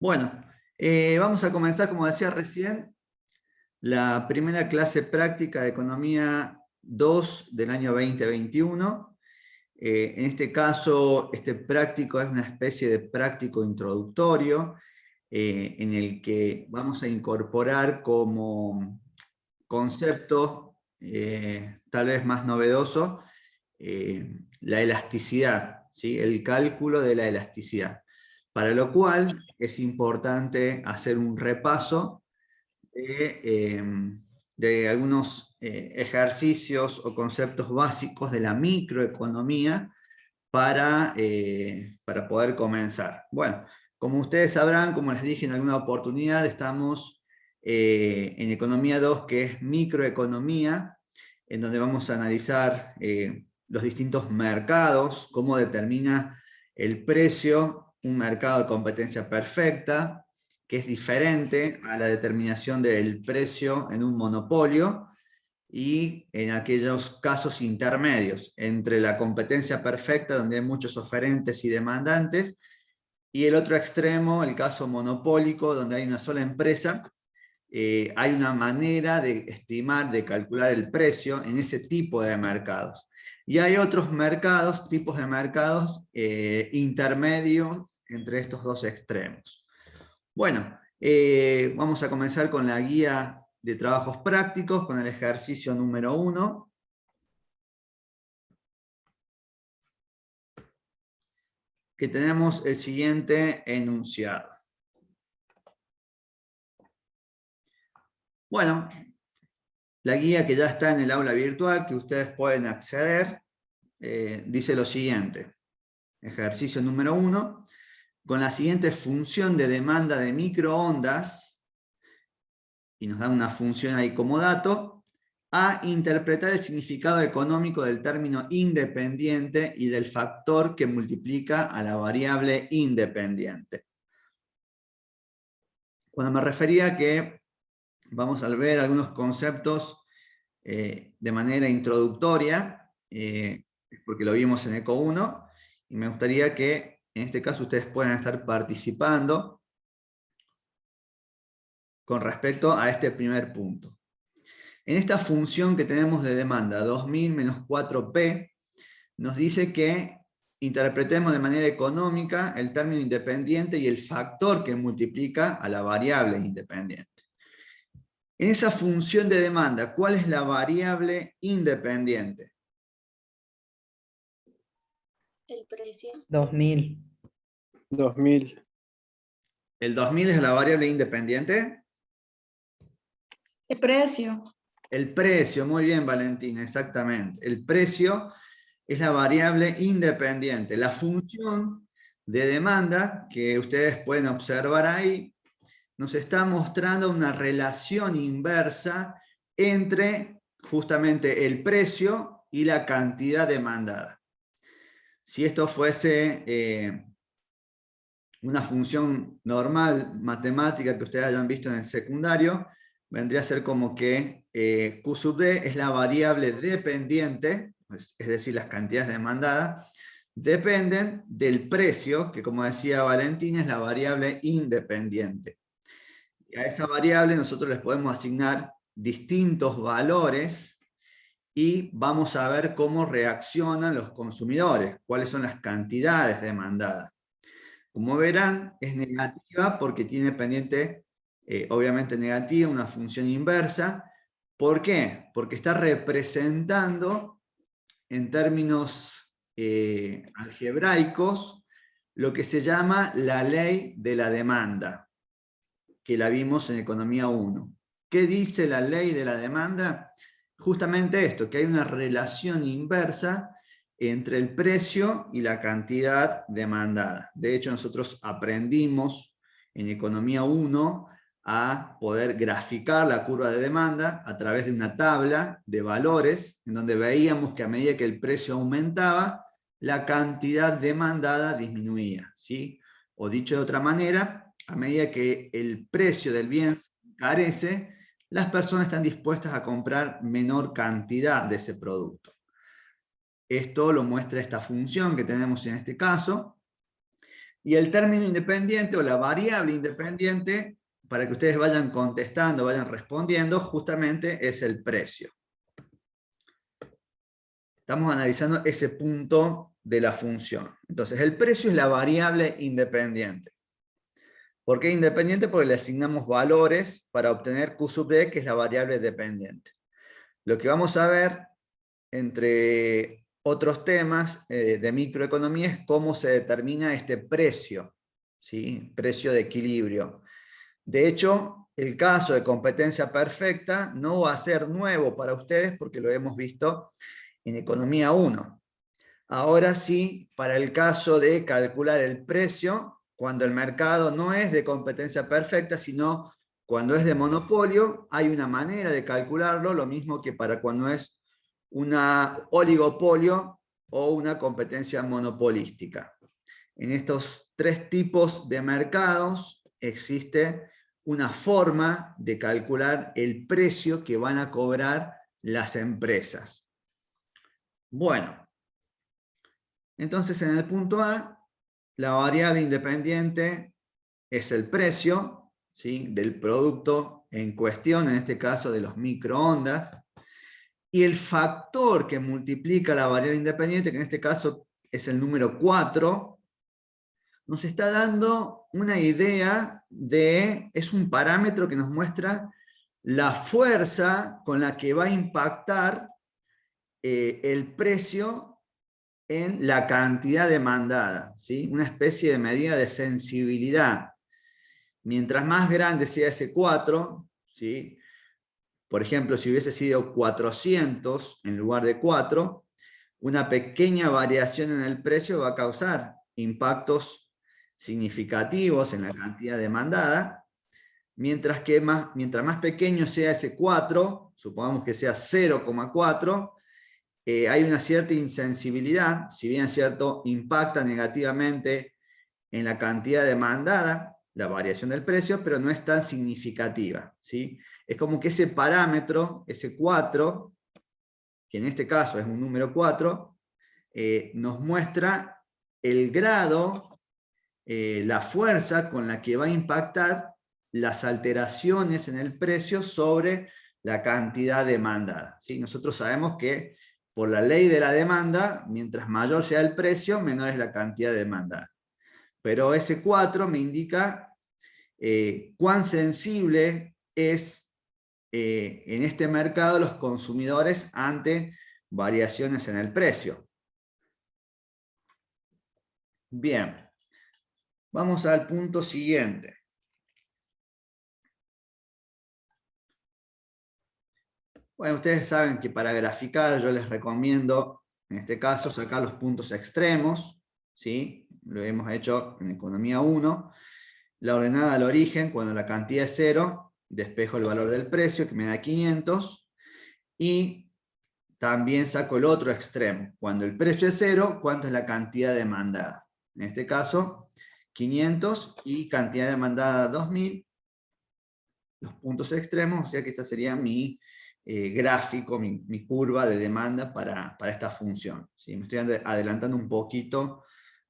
Bueno, vamos a comenzar, como decía recién, la primera clase práctica de Economía 2 del año 2021. En este caso, este práctico es una especie de práctico introductorio en el que vamos a incorporar como concepto tal vez más novedoso la elasticidad, ¿sí? El cálculo de la elasticidad. Para lo cual es importante hacer un repaso de algunos ejercicios o conceptos básicos de la microeconomía para poder comenzar. Bueno, como ustedes sabrán, como les dije en alguna oportunidad, estamos en Economía 2, que es microeconomía, en donde vamos a analizar los distintos mercados, cómo determina el precio un mercado de competencia perfecta, que es diferente a la determinación del precio en un monopolio, y en aquellos casos intermedios entre la competencia perfecta, donde hay muchos oferentes y demandantes, y el otro extremo, el caso monopólico, donde hay una sola empresa. Hay una manera de estimar, de calcular el precio en ese tipo de mercados. Y hay otros mercados, tipos de mercados intermedios entre estos dos extremos. Bueno, vamos a comenzar con la guía de trabajos prácticos, con el ejercicio número 1. Que tenemos el siguiente enunciado. Bueno, la guía que ya está en el aula virtual, que ustedes pueden acceder, dice lo siguiente. Ejercicio número 1. Con la siguiente función de demanda de microondas, y nos da una función ahí como dato, a interpretar el significado económico del término independiente y del factor que multiplica a la variable independiente. Cuando me refería a que vamos a ver algunos conceptos de manera introductoria, porque lo vimos en ECO 1, y me gustaría que en este caso ustedes puedan estar participando con respecto a este primer punto. En esta función que tenemos de demanda, 2000 menos 4P, nos dice que interpretemos de manera económica el término independiente y el factor que multiplica a la variable independiente. En esa función de demanda, ¿cuál es la variable independiente? El precio. 2000. 2000. ¿El 2000 es la variable independiente? El precio. El precio, muy bien Valentina, exactamente. El precio es la variable independiente. La función de demanda que ustedes pueden observar ahí nos está mostrando una relación inversa entre justamente el precio y la cantidad demandada. Si esto fuese una función normal, matemática, que ustedes hayan visto en el secundario, vendría a ser como que Q sub D es la variable dependiente, es decir, las cantidades demandadas, dependen del precio, que como decía Valentín, es la variable independiente. Y a esa variable nosotros les podemos asignar distintos valores y vamos a ver cómo reaccionan los consumidores, cuáles son las cantidades demandadas. Como verán, es negativa porque tiene pendiente, obviamente negativa, una función inversa. ¿Por qué? Porque está representando en términos algebraicos lo que se llama la ley de la demanda, que la vimos en Economía 1. ¿Qué dice la ley de la demanda? Justamente esto, que hay una relación inversa entre el precio y la cantidad demandada. De hecho, nosotros aprendimos en Economía 1 a poder graficar la curva de demanda a través de una tabla de valores, en donde veíamos que a medida que el precio aumentaba, la cantidad demandada disminuía, ¿sí? O dicho de otra manera, a medida que el precio del bien carece, las personas están dispuestas a comprar menor cantidad de ese producto. Esto lo muestra esta función que tenemos en este caso, Y el término independiente o la variable independiente, para que ustedes vayan contestando, vayan respondiendo, justamente es el precio. Estamos analizando ese punto de la función. Entonces, el precio es la variable independiente. ¿Por qué independiente? Porque le asignamos valores para obtener Q sub D, que es la variable dependiente. Lo que vamos a ver, entre otros temas de microeconomía, es cómo se determina este precio, ¿sí? Precio de equilibrio. De hecho, el caso de competencia perfecta no va a ser nuevo para ustedes porque lo hemos visto en Economía 1. Ahora sí, para el caso de calcular el precio, cuando el mercado no es de competencia perfecta, sino cuando es de monopolio, hay una manera de calcularlo, lo mismo que para cuando es una oligopolio o una competencia monopolística. En estos tres tipos de mercados existe una forma de calcular el precio que van a cobrar las empresas. Bueno, entonces en el punto A, la variable independiente es el precio, ¿sí?, del producto en cuestión, en este caso de los microondas, y el factor que multiplica la variable independiente, que en este caso es el número 4, nos está dando una idea de, es un parámetro que nos muestra la fuerza con la que va a impactar el precio en la cantidad demandada, ¿sí? Una especie de medida de sensibilidad. Mientras más grande sea ese 4, ¿sí? Por ejemplo, si hubiese sido 400 en lugar de 4, una pequeña variación en el precio va a causar impactos significativos en la cantidad demandada, mientras más pequeño sea ese 4, supongamos que sea 0,4, hay una cierta insensibilidad, si bien es cierto, impacta negativamente en la cantidad demandada, la variación del precio, pero no es tan significativa, ¿sí? Es como que ese parámetro, ese 4, que en este caso es un número 4, nos muestra el grado, la fuerza con la que va a impactar las alteraciones en el precio sobre la cantidad demandada, ¿sí? Nosotros sabemos que por la ley de la demanda, mientras mayor sea el precio, menor es la cantidad demandada. Pero ese 4 me indica cuán sensible es en este mercado los consumidores ante variaciones en el precio. Bien, vamos al punto siguiente. Bueno, ustedes saben que para graficar yo les recomiendo, en este caso, sacar los puntos extremos, ¿sí? Lo hemos hecho en Economía 1. La ordenada al origen, cuando la cantidad es 0, despejo el valor del precio, que me da 500, y también saco el otro extremo. Cuando el precio es 0, ¿cuánto es la cantidad demandada? En este caso, 500 y cantidad demandada 2000, los puntos extremos, o sea que esta sería mi gráfico, mi curva de demanda para esta función, ¿sí? Me estoy adelantando un poquito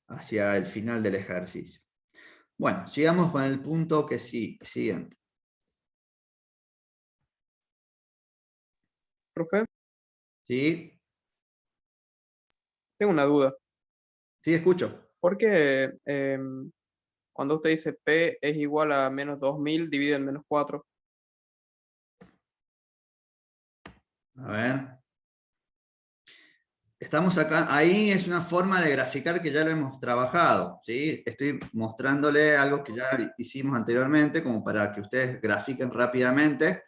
hacia el final del ejercicio. Bueno, sigamos con el punto que siguiente. Profe, ¿Sí? tengo una duda. Sí, escucho. ¿Por qué cuando usted dice P es igual a menos 2000 dividido en menos 4? A ver. Estamos acá, ahí es una forma de graficar que ya lo hemos trabajado, ¿sí? Estoy mostrándole algo que ya hicimos anteriormente, como para que ustedes grafiquen rápidamente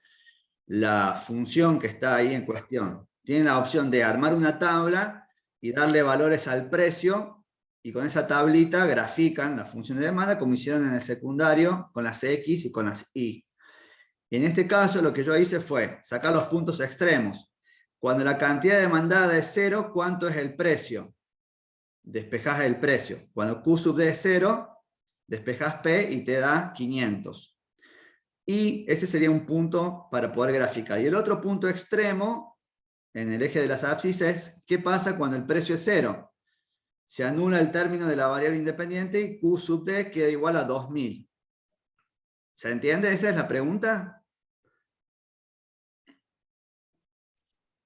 la función que está ahí en cuestión. Tienen la opción de armar una tabla y darle valores al precio, y con esa tablita grafican la función de demanda como hicieron en el secundario con las X y con las Y. Y en este caso lo que yo hice fue sacar los puntos extremos. Cuando la cantidad demandada es 0, ¿cuánto es el precio? Despejás el precio. Cuando Q sub D es 0, despejás P y te da 500. Y ese sería un punto para poder graficar. Y el otro punto extremo, en el eje de las abscisas, es ¿qué pasa cuando el precio es 0? se anula el término de la variable independiente y Q sub D queda igual a 2000. ¿Se entiende? ¿Esa es la pregunta?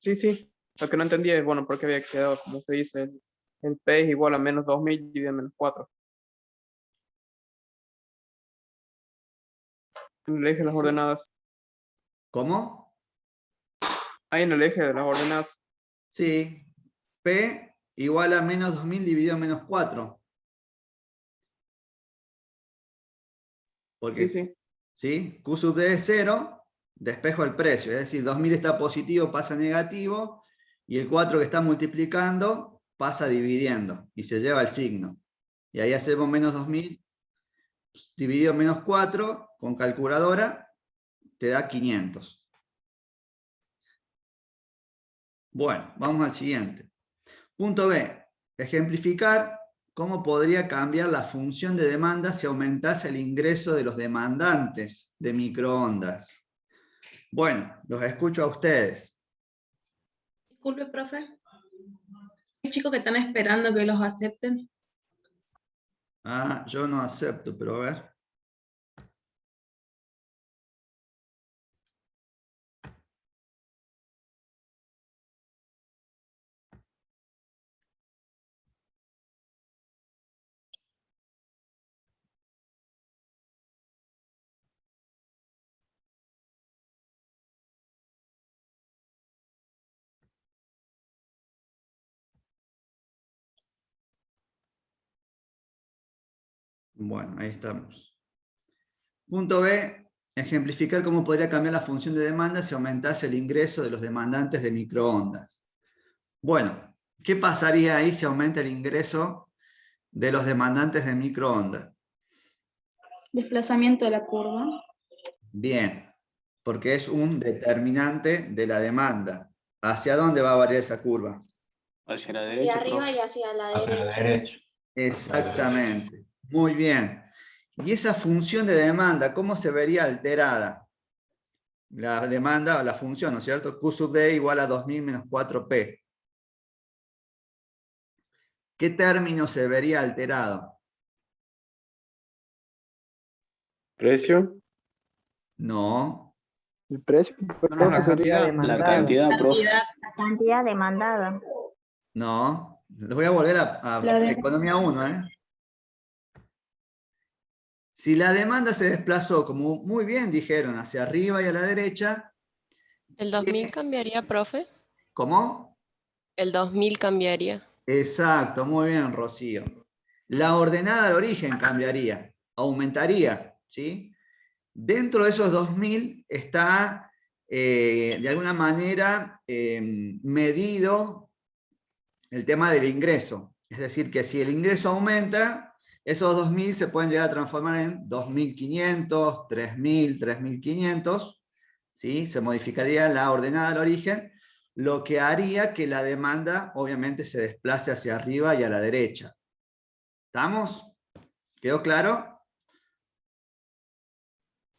Sí, sí. Lo que no entendía es, bueno, por qué había quedado, como usted dice, el P es igual a menos 2000 dividido en menos 4. En el eje de las ordenadas. ¿Cómo? Ahí en el eje de las ordenadas. Sí. P igual a menos 2000 dividido en menos 4. Porque, Sí, sí. ¿sí? Q sub D es 0, despejo el precio. Es decir, 2000 está positivo, pasa negativo, y el 4 que está multiplicando pasa dividiendo, y se lleva el signo. Y ahí hacemos menos 2000 dividido en menos 4, con calculadora, te da 500. Bueno, vamos al siguiente. Punto B. Ejemplificar cómo podría cambiar la función de demanda si aumentase el ingreso de los demandantes de microondas. Bueno, los escucho a ustedes. Disculpe, profe. Hay chicos que están esperando que los acepten. Ah, yo no acepto, pero a ver. Bueno, ahí estamos. Punto B. Ejemplificar cómo podría cambiar la función de demanda si aumentase el ingreso de los demandantes de microondas. Bueno, ¿qué pasaría ahí si aumenta el ingreso de los demandantes de microondas? Desplazamiento de la curva. Bien, porque es un determinante de la demanda. ¿Hacia dónde va a variar esa curva? Hacia la Hacia derecha, arriba profe. y hacia la Hacia la derecha. derecha. Exactamente. Muy bien. ¿Y esa función de demanda, cómo se vería alterada? La demanda, la función, ¿no es cierto? Q sub D igual a 2000 menos 4P. ¿Qué término se vería alterado? ¿Precio? No. El precio, No, la cantidad La demandada. cantidad, profe. Cantidad. La cantidad demandada. No. Les voy a volver a La de- Economía 1, ¿eh? Si la demanda se desplazó, como muy bien dijeron, hacia arriba y a la derecha, ¿El 2000 cambiaría, profe? ¿cómo? El 2000 cambiaría. Exacto, muy bien, Rocío. La ordenada de origen cambiaría, aumentaría, ¿sí? Dentro de esos 2000 está, de alguna manera, medido el tema del ingreso. Es decir, que si el ingreso aumenta, esos 2000 se pueden llegar a transformar en 2500, 3000, 3500, ¿sí? Se modificaría la ordenada del origen, lo que haría que la demanda obviamente se desplace hacia arriba y a la derecha. ¿Estamos? ¿Quedó claro?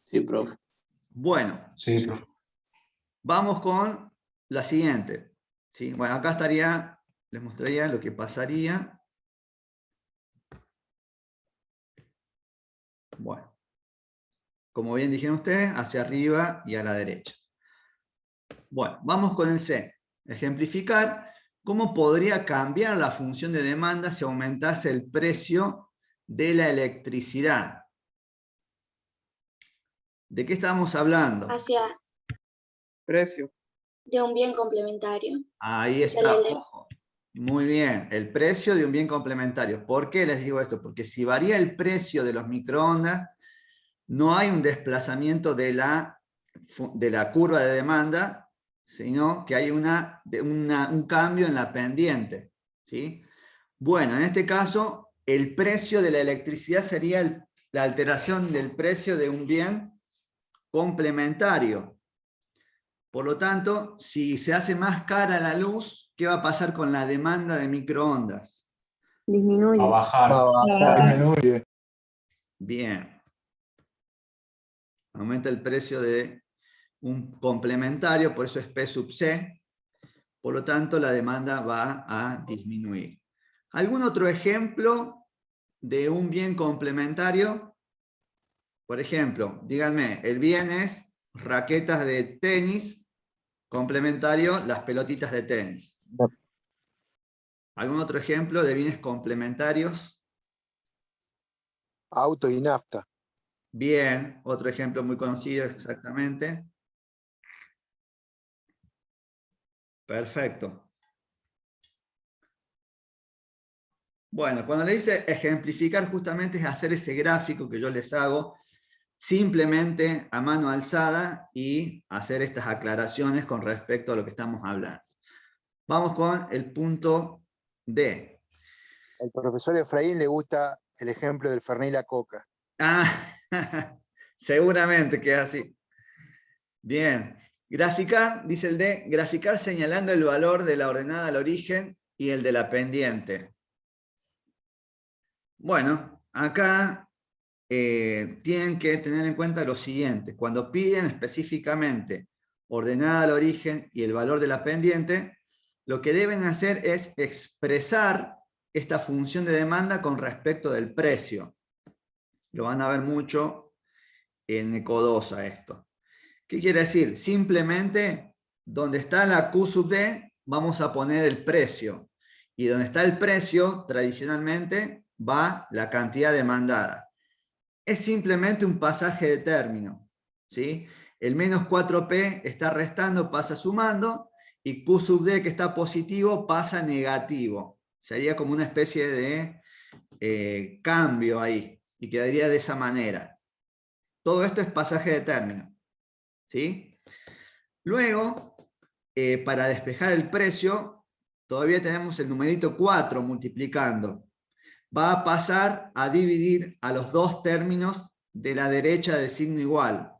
Sí, profe. Bueno, Sí, profe. vamos con la siguiente. ¿Sí? Bueno, acá estaría, les mostraría lo que pasaría. Bueno, como bien dijeron ustedes, hacia arriba y a la derecha. Bueno, vamos con el C. Ejemplificar cómo podría cambiar la función de demanda si aumentase el precio de la electricidad. ¿De qué estamos hablando? Hacia precio. de un bien complementario. Ahí Hacia está, la ojo. Muy bien, el precio de un bien complementario. ¿Por qué les digo esto? Porque si varía el precio de los microondas, no hay un desplazamiento de la curva de demanda, sino que hay un cambio en la pendiente, ¿sí? Bueno, en este caso, el precio de la electricidad sería la alteración del precio de un bien complementario. Por lo tanto, si se hace más cara la luz, ¿qué va a pasar con la demanda de microondas? Disminuye. Va a bajar. Va a bajar. Disminuye. Bien. Aumenta el precio de un complementario, por eso es P sub C. Por lo tanto, la demanda va a disminuir. ¿Algún otro ejemplo de un bien complementario? Por ejemplo, díganme, el bien es raquetas de tenis, complementario, las pelotitas de tenis. ¿Algún otro ejemplo de bienes complementarios? Auto y nafta. Bien, otro ejemplo muy conocido exactamente. Perfecto. Bueno, cuando le dice ejemplificar, justamente es hacer ese gráfico que yo les hago simplemente a mano alzada y hacer estas aclaraciones con respecto a lo que estamos hablando. Vamos con el punto D. Al profesor Efraín le gusta el ejemplo del Fernet y la Coca. Ah, seguramente que es así. Bien. Graficar, dice el D, graficar señalando el valor de la ordenada al origen y el de la pendiente. Bueno, acá tienen que tener en cuenta lo siguiente. Cuando piden específicamente ordenada al origen y el valor de la pendiente, lo que deben hacer es expresar esta función de demanda con respecto del precio. Lo van a ver mucho en ECO2 esto. ¿Qué quiere decir? Simplemente donde está la Q sub D vamos a poner el precio. Y donde está el precio, tradicionalmente, va la cantidad demandada. Es simplemente un pasaje de término, ¿sí? El menos 4P está restando, pasa sumando, y Q sub D, que está positivo, pasa negativo. Sería como una especie de cambio ahí, y quedaría de esa manera. Todo esto es pasaje de término, ¿sí? Luego, para despejar el precio, todavía tenemos el numerito 4 multiplicando. Va a pasar a dividir a los dos términos de la derecha del signo igual,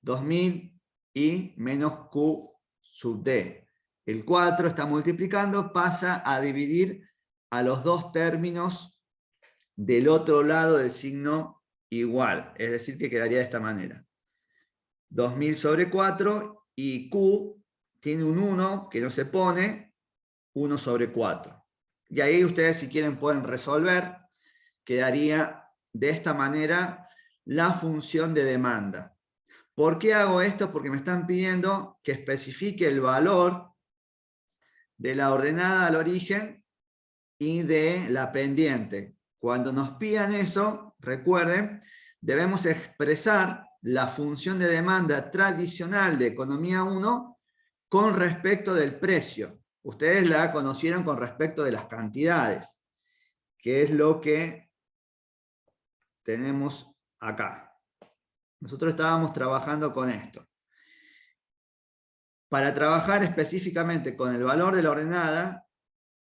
2000 y menos Q sub D. El 4 está multiplicando, pasa a dividir a los dos términos del otro lado del signo igual, es decir, que quedaría de esta manera. 2000 sobre 4 y Q tiene un 1 que no se pone, 1 sobre 4. Y ahí ustedes, si quieren, pueden resolver. Quedaría de esta manera la función de demanda. ¿Por qué hago esto? Porque me están pidiendo que especifique el valor de la ordenada al origen y de la pendiente. Cuando nos pidan eso, recuerden, debemos expresar la función de demanda tradicional de economía 1 con respecto del precio. Ustedes la conocieron con respecto de las cantidades, que es lo que tenemos acá. Nosotros estábamos trabajando con esto. Para trabajar específicamente con el valor de la ordenada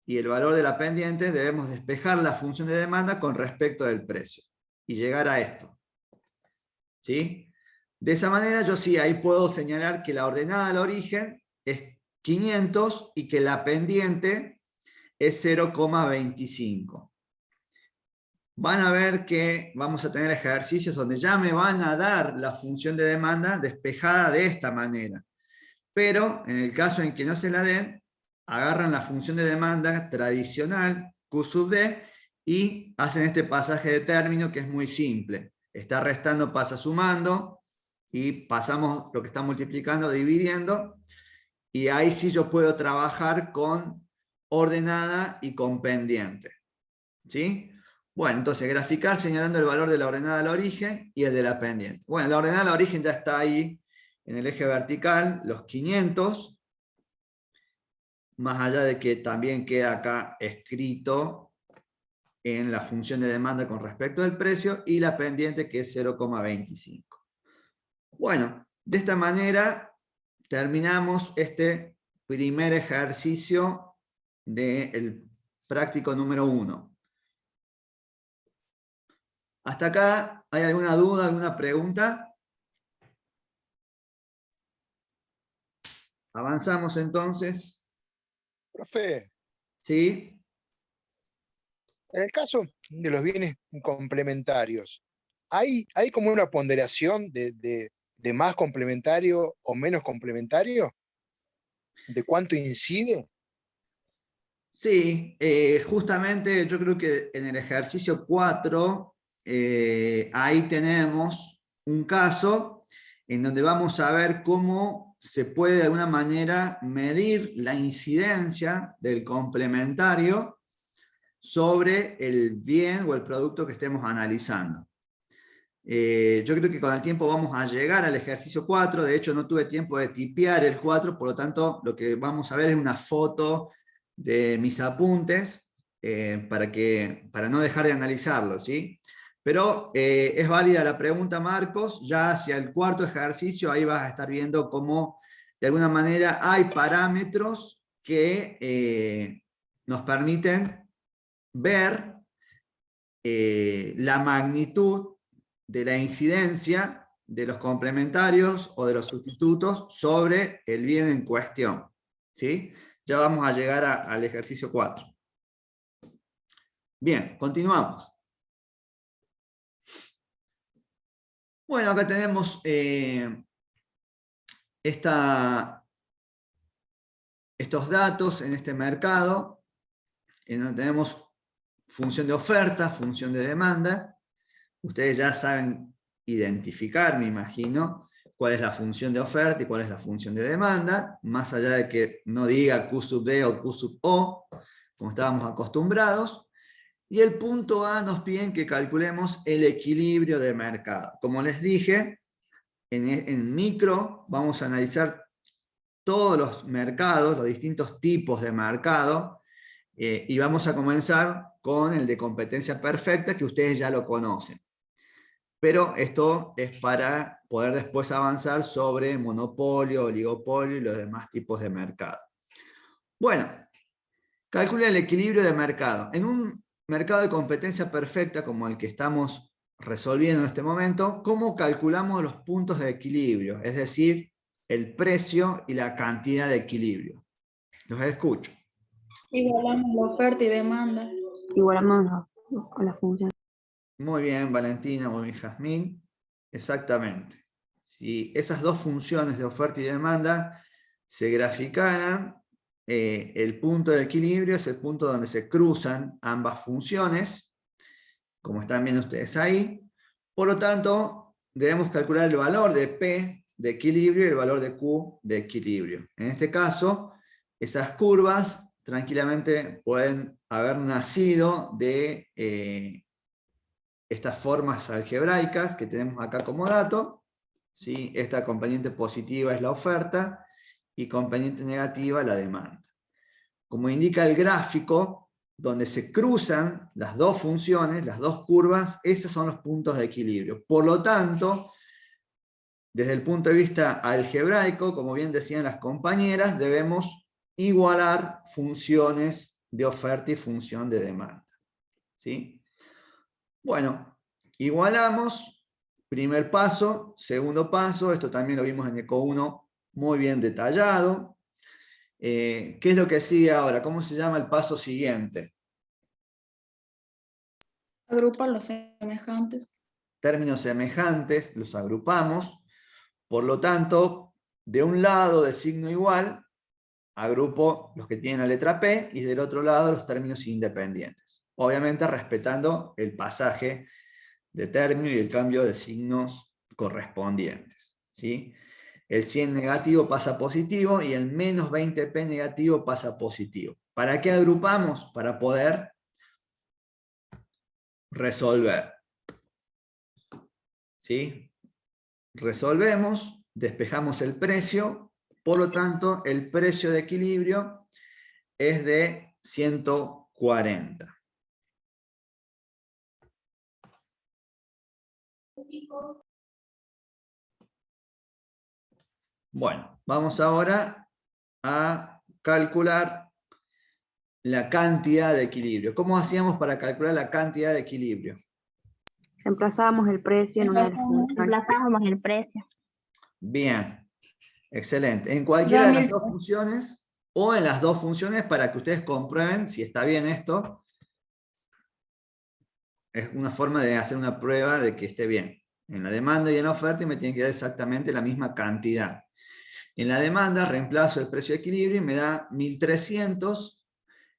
y el valor de la pendiente, debemos despejar la función de demanda con respecto del precio y llegar a esto. ¿Sí? De esa manera yo sí, ahí puedo señalar que la ordenada al origen es 500 y que la pendiente es 0,25. Van a ver que vamos a tener ejercicios donde ya me van a dar la función de demanda despejada de esta manera. Pero en el caso en que no se la den, agarran la función de demanda tradicional, Q sub D, y hacen este pasaje de término que es muy simple. Está restando, pasa sumando, y pasamos lo que está multiplicando, dividiendo, y ahí sí yo puedo trabajar con ordenada y con pendiente. ¿Sí? Bueno, entonces graficar señalando el valor de la ordenada al origen y el de la pendiente. Bueno, la ordenada al origen ya está ahí en el eje vertical, los 500, más allá de que también queda acá escrito en la función de demanda con respecto al precio, y la pendiente que es 0,25. Bueno, de esta manera terminamos este primer ejercicio del práctico número 1. ¿Hasta acá hay alguna duda, alguna pregunta? Avanzamos entonces. Profe, ¿Sí? en el caso de los bienes complementarios, ¿hay como una ponderación de más complementario o menos complementario? ¿De cuánto incide? Sí, justamente yo creo que en el ejercicio 4, ahí tenemos un caso en donde vamos a ver cómo se puede de alguna manera medir la incidencia del complementario sobre el bien o el producto que estemos analizando. Yo creo que con el tiempo vamos a llegar al ejercicio 4, de hecho no tuve tiempo de tipear el 4, por lo tanto lo que vamos a ver es una foto de mis apuntes para no dejar de analizarlo, ¿sí? Pero es válida la pregunta, Marcos, ya hacia el cuarto ejercicio, ahí vas a estar viendo cómo de alguna manera hay parámetros que nos permiten ver la magnitud de la incidencia de los complementarios o de los sustitutos sobre el bien en cuestión, ¿sí? Ya vamos a llegar al ejercicio 4. Bien, continuamos. Bueno, acá tenemos estos datos en este mercado, en donde tenemos función de oferta, función de demanda. Ustedes ya saben identificar, me imagino, cuál es la función de oferta y cuál es la función de demanda, más allá de que no diga Q sub D o Q sub O, como estábamos acostumbrados. Y el punto A nos piden que calculemos el equilibrio de mercado. Como les dije, en micro vamos a analizar todos los mercados, los distintos tipos de mercado, y vamos a comenzar con el de competencia perfecta, que ustedes ya lo conocen. Pero esto es para poder después avanzar sobre monopolio, oligopolio y los demás tipos de mercado. Bueno, calcula el equilibrio de mercado. En un mercado de competencia perfecta como el que estamos resolviendo en este momento, ¿cómo calculamos los puntos de equilibrio? Es decir, el precio y la cantidad de equilibrio. Los escucho. Igualamos la oferta y demanda. Igualamos con la función. Muy bien, Valentina, muy bien, Jazmín. Exactamente. Si esas dos funciones de oferta y demanda se graficaran, el punto de equilibrio es el punto donde se cruzan ambas funciones, como están viendo ustedes ahí. Por lo tanto, debemos calcular el valor de P de equilibrio y el valor de Q de equilibrio. En este caso, esas curvas tranquilamente pueden haber nacido de estas formas algebraicas que tenemos acá como dato, ¿sí? Esta componente positiva es la oferta y componente negativa la demanda. Como indica el gráfico, donde se cruzan las dos funciones, las dos curvas, esos son los puntos de equilibrio. Por lo tanto, desde el punto de vista algebraico, como bien decían las compañeras, debemos igualar funciones de oferta y función de demanda, ¿sí? Bueno, igualamos, primer paso, segundo paso, esto también lo vimos en ECO 1 muy bien detallado. ¿Qué es lo que sigue ahora? ¿Cómo se llama el paso siguiente? Agrupa los semejantes. Términos semejantes, los agrupamos. Por lo tanto, de un lado de signo igual, agrupo los que tienen la letra P, y del otro lado los términos independientes. Obviamente respetando el pasaje de término y el cambio de signos correspondientes, ¿sí? El 100 negativo pasa a positivo y el menos 20p negativo pasa a positivo. ¿Para qué agrupamos? Para poder resolver, ¿sí? Resolvemos, despejamos el precio, por lo tanto el precio de equilibrio es de 140. Bueno, vamos ahora a calcular la cantidad de equilibrio. ¿Cómo hacíamos para calcular la cantidad de equilibrio? Reemplazábamos el precio en una de las funciones. Reemplazábamos el precio. Bien, excelente. En cualquiera de las dos funciones o en las dos funciones para que ustedes comprueben si está bien esto. Es una forma de hacer una prueba de que esté bien. En la demanda y en la oferta me tienen que dar exactamente la misma cantidad. En la demanda reemplazo el precio de equilibrio y me da 1300.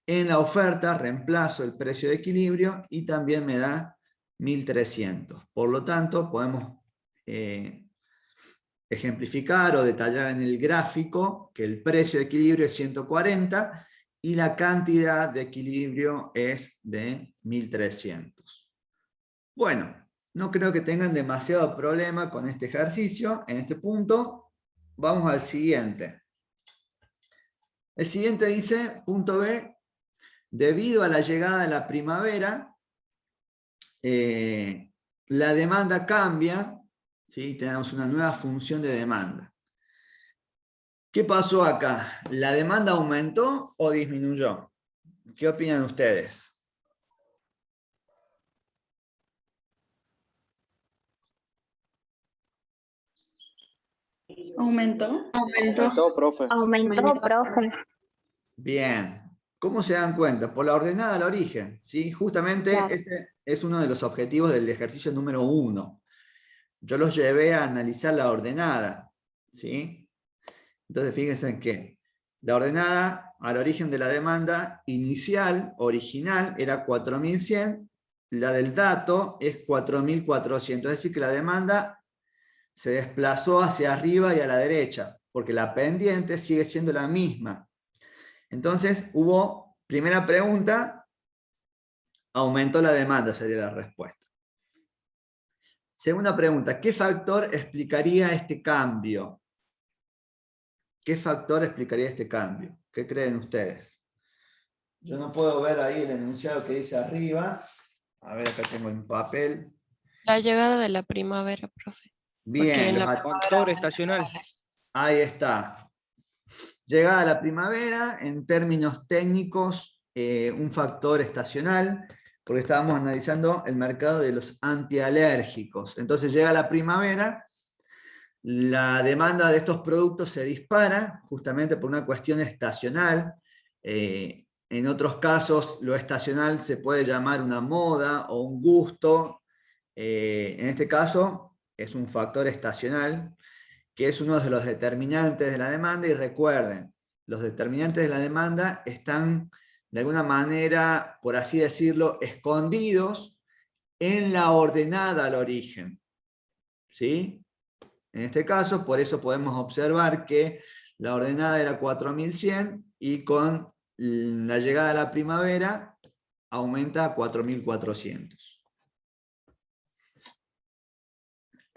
En la oferta reemplazo el precio de equilibrio y también me da 1.300. Por lo tanto, podemos ejemplificar o detallar en el gráfico que el precio de equilibrio es 140 y la cantidad de equilibrio es de 1.300. Bueno, no creo que tengan demasiado problema con este ejercicio. En este punto, vamos al siguiente. El siguiente dice, punto B, debido a la llegada de la primavera, la demanda cambia, ¿sí? Tenemos una nueva función de demanda. ¿Qué pasó acá? ¿La demanda aumentó o disminuyó? ¿Qué opinan ustedes? ¿Aumentó? Aumentó. Profe. Aumentó, profe. Bien. ¿Cómo se dan cuenta? Por la ordenada al origen, ¿sí? Justamente Claro. este es uno de los objetivos del ejercicio número 1. Yo los llevé a analizar la ordenada, ¿sí? Entonces fíjense en que la ordenada al origen de la demanda inicial, original, era 4.100, la del dato es 4.400, es decir que la demanda se desplazó hacia arriba y a la derecha, porque la pendiente sigue siendo la misma. Entonces hubo, primera pregunta, aumentó la demanda, sería la respuesta. Segunda pregunta, ¿qué factor explicaría este cambio? ¿Qué factor explicaría este cambio? ¿Qué creen ustedes? Yo no puedo ver ahí el enunciado que dice arriba. A ver, acá tengo en papel. La llegada de la primavera, profe. Porque Bien, en la Factor estacional. ahí está. Llegada a la primavera, en términos técnicos, un factor estacional, porque estábamos analizando el mercado de los antialérgicos. Entonces llega la primavera, la demanda de estos productos se dispara, justamente por una cuestión estacional. En otros casos, lo estacional se puede llamar una moda o un gusto. En este caso, es un factor estacional, que es uno de los determinantes de la demanda, y recuerden, los determinantes de la demanda están de alguna manera, por así decirlo, escondidos en la ordenada al origen. ¿Sí? En este caso, por eso podemos observar que la ordenada era 4.100 y con la llegada de la primavera aumenta a 4.400.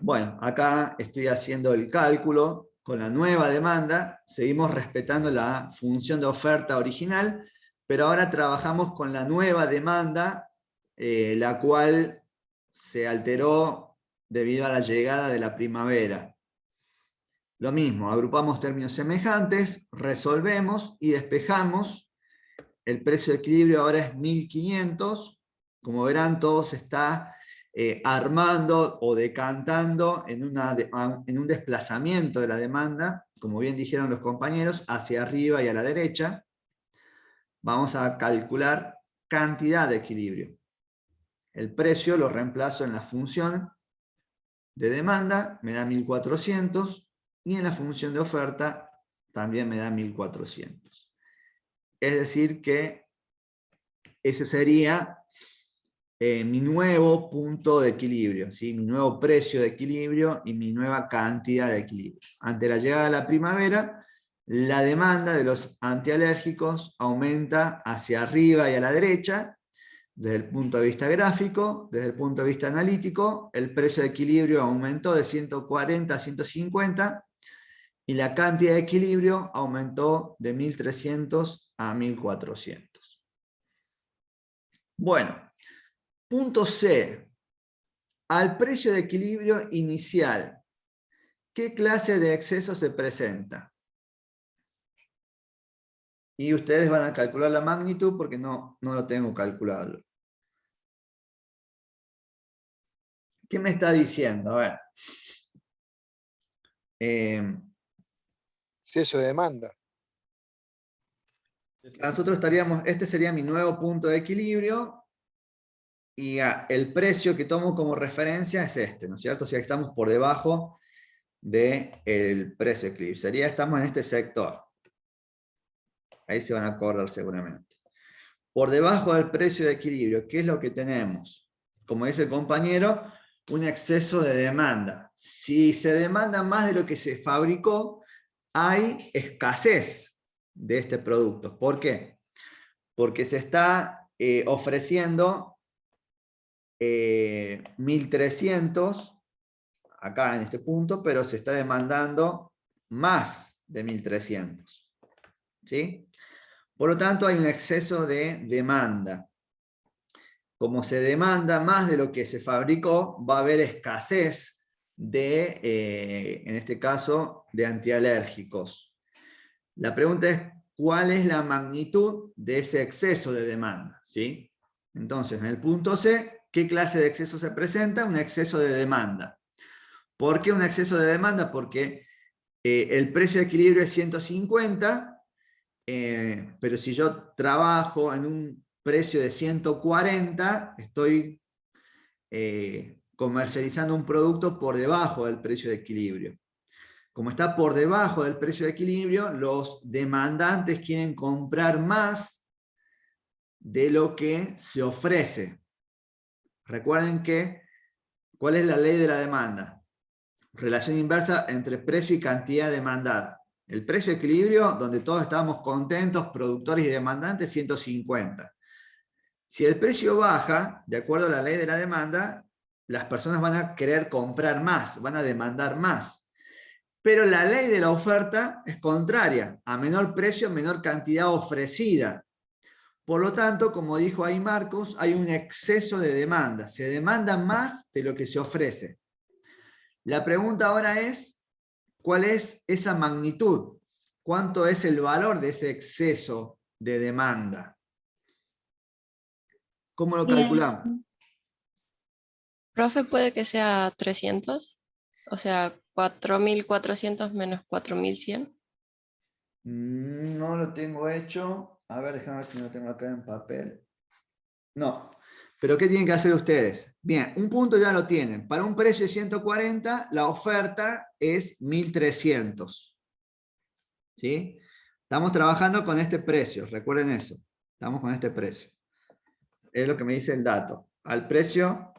Bueno, acá estoy haciendo el cálculo con la nueva demanda, seguimos respetando la función de oferta original, pero ahora trabajamos con la nueva demanda, la cual se alteró debido a la llegada de la primavera. Lo mismo, agrupamos términos semejantes, resolvemos y despejamos. El precio de equilibrio ahora es 1.500. Como verán, todo se está armando o decantando en un desplazamiento de la demanda, como bien dijeron los compañeros, hacia arriba y a la derecha. Vamos a calcular cantidad de equilibrio. El precio lo reemplazo en la función de demanda, me da 1.400, y en la función de oferta también me da 1.400. Es decir que ese sería mi nuevo punto de equilibrio, ¿sí? Mi nuevo precio de equilibrio y mi nueva cantidad de equilibrio. Ante la llegada de la primavera, la demanda de los antialérgicos aumenta hacia arriba y a la derecha. Desde el punto de vista gráfico, desde el punto de vista analítico, el precio de equilibrio aumentó de 140 a 150 y la cantidad de equilibrio aumentó de 1.300 a 1.400. Bueno. Punto C. Al precio de equilibrio inicial, ¿qué clase de exceso se presenta? Y ustedes van a calcular la magnitud porque no lo tengo calculado. ¿Qué me está diciendo? A ver. Exceso de demanda. Nosotros estaríamos, este sería mi nuevo punto de equilibrio. Y el precio que tomo como referencia es este, ¿no es cierto? O sea, estamos por debajo del precio de equilibrio. Estamos en este sector. Ahí se van a acordar seguramente. por debajo del precio de equilibrio, ¿qué es lo que tenemos? Como dice el compañero, un exceso de demanda. Si se demanda más de lo que se fabricó, hay escasez de este producto. ¿Por qué? Porque se está ofreciendo 1.300 acá en este punto, pero se está demandando más de 1.300. ¿Sí? Por lo tanto, hay un exceso de demanda. Como se demanda más de lo que se fabricó, va a haber escasez de, en este caso, de antialérgicos. La pregunta es, ¿cuál es la magnitud de ese exceso de demanda? ¿Sí? Entonces, en el punto C, ¿qué clase de exceso se presenta? Un exceso de demanda. ¿Por qué un exceso de demanda? Porque el precio de equilibrio es 150, pero si yo trabajo en un precio de 140, estoy comercializando un producto por debajo del precio de equilibrio. Como está por debajo del precio de equilibrio, los demandantes quieren comprar más de lo que se ofrece. Recuerden que, ¿cuál es la ley de la demanda? Relación inversa entre precio y cantidad demandada. El precio de equilibrio, donde todos estábamos contentos, productores y demandantes, 150. Si el precio baja, de acuerdo a la ley de la demanda, las personas van a querer comprar más, van a demandar más. Pero la ley de la oferta es contraria. A menor precio, menor cantidad ofrecida. Por lo tanto, como dijo ahí Marcos, hay un exceso de demanda. Se demanda más de lo que se ofrece. La pregunta ahora es, ¿cuál es esa magnitud? ¿Cuánto es el valor de ese exceso de demanda? ¿Cómo lo calculamos? Profe, puede que sea 300, o sea, 4.400 menos 4.100. No lo tengo hecho. A ver, déjame ver si lo tengo acá en papel. No. Pero ¿qué tienen que hacer ustedes? Bien, un punto ya lo tienen. Para un precio de 140, la oferta es 1.300. ¿Sí? Estamos trabajando con este precio, recuerden eso. Estamos con este precio. Es lo que me dice el dato. Al precio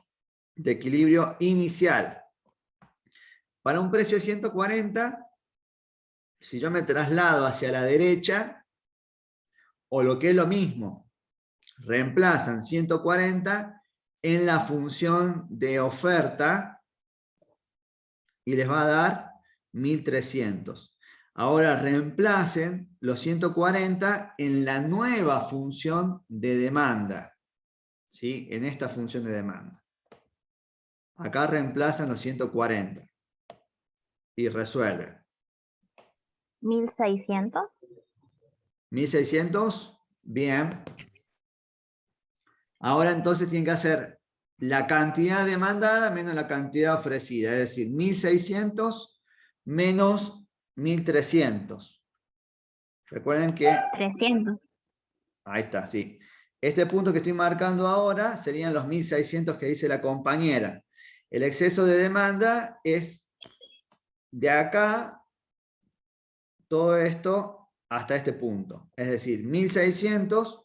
de equilibrio inicial. Para un precio de 140, si yo me traslado hacia la derecha, o lo que es lo mismo, reemplazan 140 en la función de oferta y les va a dar 1.300. Ahora reemplacen los 140 en la nueva función de demanda. ¿Sí? En esta función de demanda. Acá reemplazan los 140 y resuelven. 1.600. 1.600, bien. Ahora entonces tienen que hacer la cantidad demandada menos la cantidad ofrecida, es decir, 1.600 menos 1.300. Recuerden que... 300. Ahí está, sí. Este punto que estoy marcando ahora serían los 1.600 que dice la compañera. El exceso de demanda es de acá, todo esto hasta este punto. Es decir, 1.600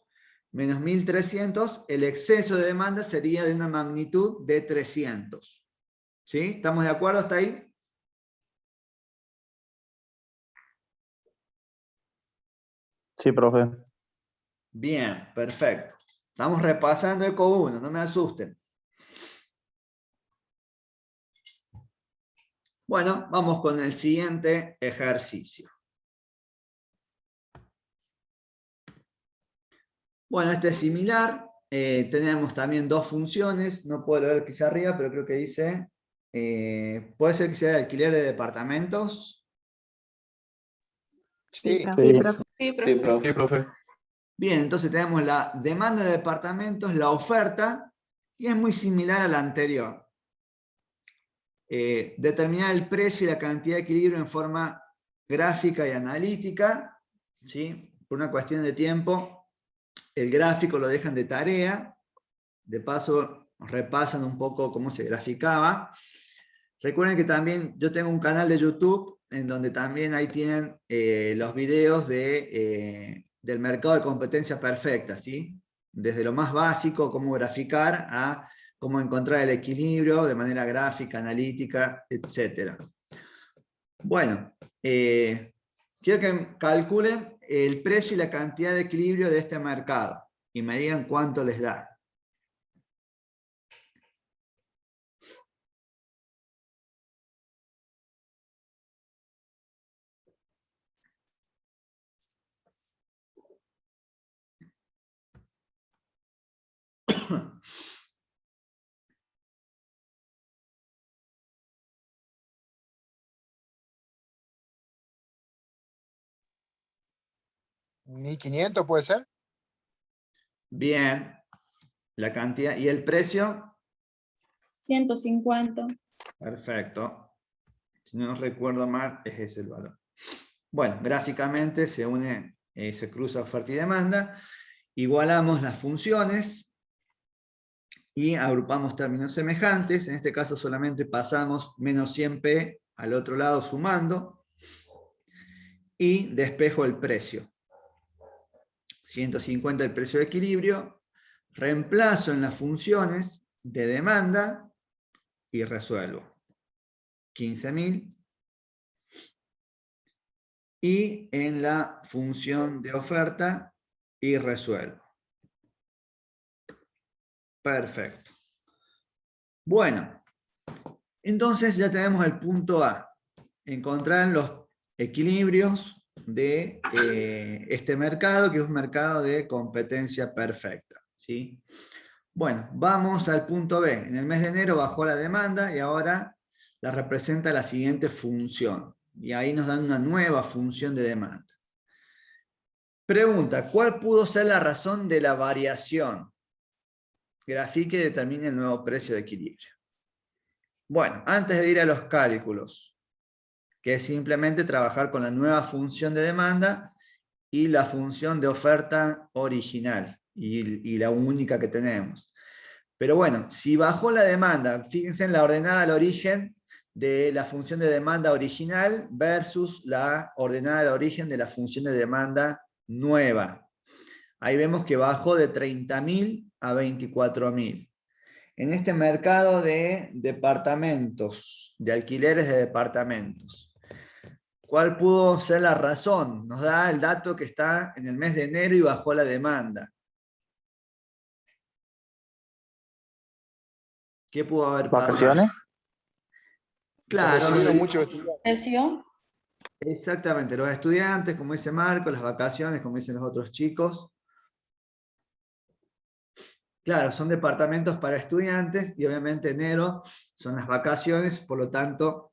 menos 1.300, el exceso de demanda sería de una magnitud de 300. ¿Sí? ¿Estamos de acuerdo hasta ahí? Sí, profe. Bien, perfecto. Estamos repasando ECO 1, no me asusten. Bueno, vamos con el siguiente ejercicio. Bueno, este es similar. Tenemos también dos funciones. No puedo leer quizá arriba, pero creo que dice... ¿puede ser que sea de alquiler de departamentos? Sí, Sí, profe. Sí, Sí, profe. Sí, profe. Bien, entonces tenemos la demanda de departamentos, la oferta, y es muy similar a la anterior. Determinar el precio y la cantidad de equilibrio en forma gráfica y analítica, ¿sí? Por una cuestión de tiempo, el gráfico lo dejan de tarea, de paso repasan un poco cómo se graficaba. Recuerden que también yo tengo un canal de YouTube en donde también ahí tienen los videos del mercado de competencia perfecta, ¿sí? desde lo más básico, cómo graficar, a cómo encontrar el equilibrio de manera gráfica, analítica, etc. Bueno, quiero que calculen el precio y la cantidad de equilibrio de este mercado y me digan cuánto les da. ¿1.500 puede ser? Bien, la cantidad y el precio. 150. Perfecto. Si no recuerdo mal, es ese el valor. Bueno, gráficamente se une, se cruza oferta y demanda. Igualamos las funciones y agrupamos términos semejantes. En este caso solamente pasamos menos 100p al otro lado sumando. Y despejo el precio. 150 el precio de equilibrio. Reemplazo en las funciones de demanda y resuelvo. 15.000. Y en la función de oferta y resuelvo. Perfecto. Bueno, entonces ya tenemos el punto A. Encontrar los equilibrios de este mercado, que es un mercado de competencia perfecta, ¿sí? Bueno, vamos al punto B. En el mes de enero bajó la demanda y ahora la representa la siguiente función. Y ahí nos dan una nueva función de demanda. Pregunta, ¿cuál pudo ser la razón de la variación? Grafique y determine el nuevo precio de equilibrio. Bueno, antes de ir a los cálculos, que es simplemente trabajar con la nueva función de demanda y la función de oferta original, y la única que tenemos. Pero bueno, si bajó la demanda, fíjense en la ordenada al origen de la función de demanda original versus la ordenada al origen de la función de demanda nueva. Ahí vemos que bajó de 30.000 a 24.000. En este mercado de departamentos, de alquileres de departamentos, ¿cuál pudo ser la razón? Nos da el dato que está en el mes de enero y bajó la demanda. ¿Qué pudo haber pasado? ¿Vacaciones? Claro, Recibieron muchos estudiantes. Precio. exactamente, los estudiantes, como dice Marco, las vacaciones, como dicen los otros chicos. Claro, son departamentos para estudiantes y obviamente enero son las vacaciones, por lo tanto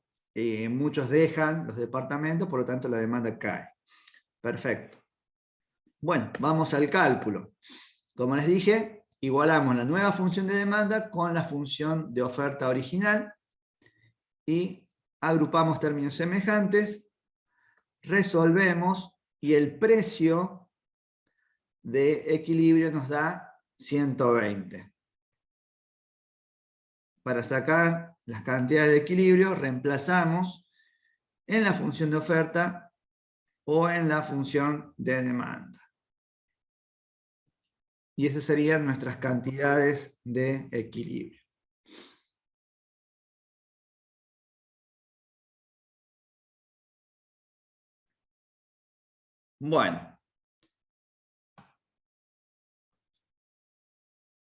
muchos dejan los departamentos, por lo tanto la demanda cae. Perfecto. Bueno, vamos al cálculo. Como les dije, igualamos la nueva función de demanda con la función de oferta original y agrupamos términos semejantes, resolvemos y el precio de equilibrio nos da 120. Para sacar las cantidades de equilibrio, reemplazamos en la función de oferta o en la función de demanda. Y esas serían nuestras cantidades de equilibrio. Bueno.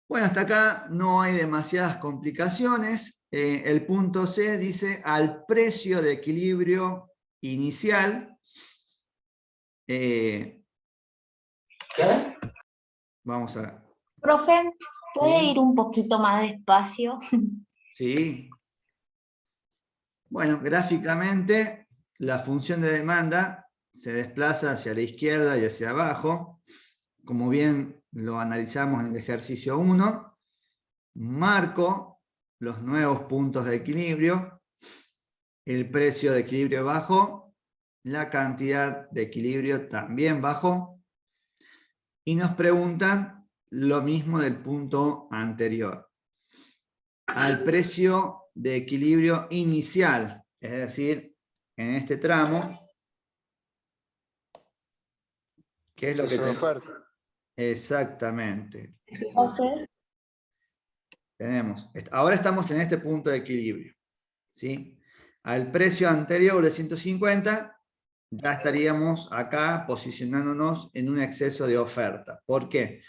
Bueno, hasta acá no hay demasiadas complicaciones. El punto C dice al precio de equilibrio inicial. Vamos a... Profe, ¿puede Sí. ir un poquito más despacio? Sí. Bueno, gráficamente la función de demanda se desplaza hacia la izquierda y hacia abajo. Como bien lo analizamos en el ejercicio 1, marco los nuevos puntos de equilibrio, el precio de equilibrio bajó, la cantidad de equilibrio también bajó, y nos preguntan lo mismo del punto anterior. Al precio de equilibrio inicial, es decir, en este tramo, ¿qué es lo que Eso es tenemos? oferta. Exactamente. Entonces, Ahora estamos en este punto de equilibrio, ¿sí? Al precio anterior de 150, ya estaríamos acá posicionándonos en un exceso de oferta. ¿Por qué?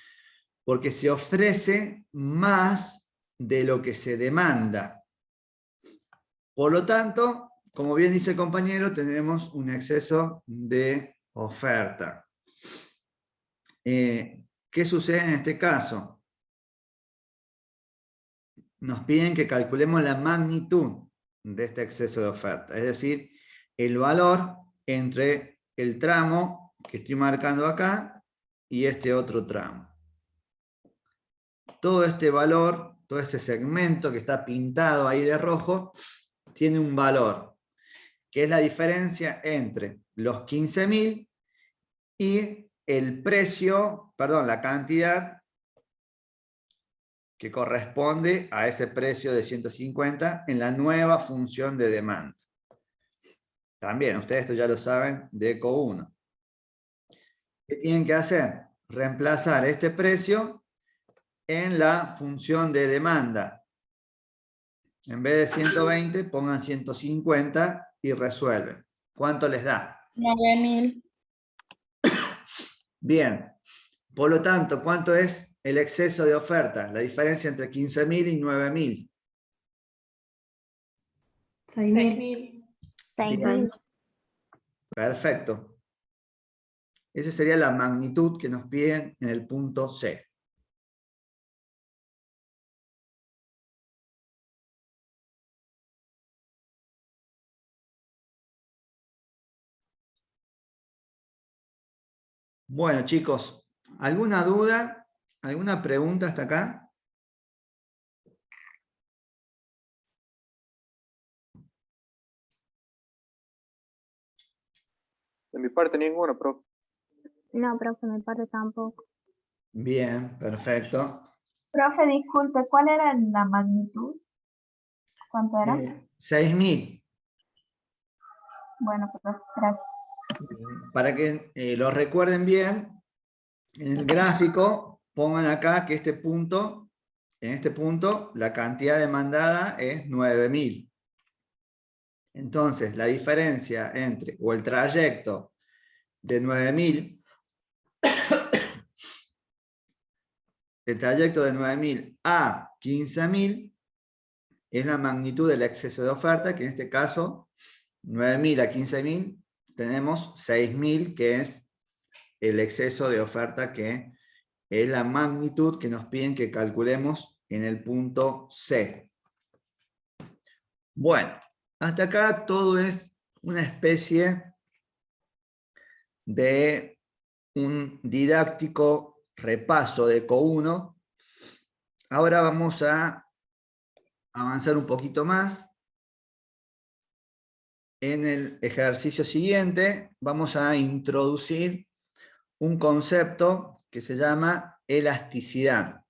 Porque se ofrece más de lo que se demanda. Por lo tanto, como bien dice el compañero, tenemos un exceso de oferta. ¿Qué sucede en este caso? Nos piden que calculemos la magnitud de este exceso de oferta, es decir, el valor entre el tramo que estoy marcando acá y este otro tramo. Todo este valor, todo ese segmento que está pintado ahí de rojo, tiene un valor, que es la diferencia entre los 15.000 y el precio, perdón, la cantidad que corresponde a ese precio de 150 en la nueva función de demanda. También, ustedes esto ya lo saben de ECO 1. ¿Qué tienen que hacer? Reemplazar este precio en la función de demanda. En vez de 120, pongan 150 y resuelven. ¿Cuánto les da? 9.000. Bien. Por lo tanto, ¿cuánto es el exceso de oferta? La diferencia entre 15.000 y 9.000. 6.000. 6.000. Perfecto. Esa sería la magnitud que nos piden en el punto C. Bueno, chicos, ¿alguna duda? ¿Alguna pregunta hasta acá? De mi parte ninguna, profe. No, profe, mi parte tampoco. Bien, perfecto. Profe, disculpe, ¿cuál era la magnitud? ¿Cuánto era? 6.000. Bueno, profe, gracias. Para que lo recuerden bien, en el gráfico pongan acá que en este punto, la cantidad demandada es 9.000. Entonces, la diferencia entre, o el trayecto de 9.000, el trayecto de 9.000 a 15.000 es la magnitud del exceso de oferta, que en este caso, 9.000 a 15.000, tenemos 6.000, que es el exceso de oferta, que es la magnitud que nos piden que calculemos en el punto C. Bueno, hasta acá todo es una especie de un didáctico repaso de ECO 1. Ahora vamos a avanzar un poquito más. En el ejercicio siguiente vamos a introducir un concepto que se llama elasticidad.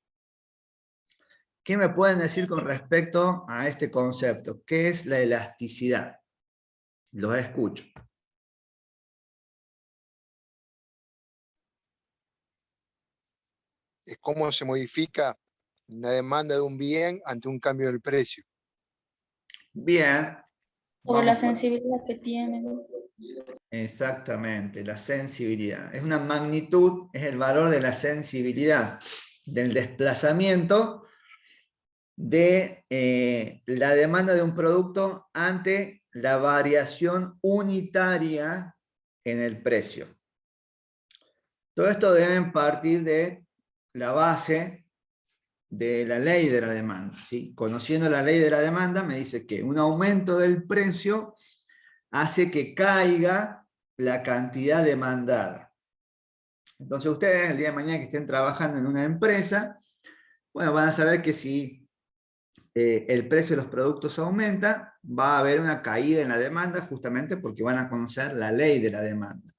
¿Qué me pueden decir con respecto a este concepto? ¿Qué es la elasticidad? Los escucho. Es cómo se modifica la demanda de un bien ante un cambio del precio. Bien. O la Vamos con- sensibilidad que tiene. Exactamente, la sensibilidad. Es una magnitud, es el valor de la sensibilidad, del desplazamiento de la demanda de un producto ante la variación unitaria en el precio. Todo esto debe partir de la base de la ley de la demanda, ¿sí? Conociendo la ley de la demanda, me dice que un aumento del precio hace que caiga la cantidad demandada. Entonces ustedes el día de mañana que estén trabajando en una empresa, bueno, van a saber que si el precio de los productos aumenta, va a haber una caída en la demanda justamente porque van a conocer la ley de la demanda.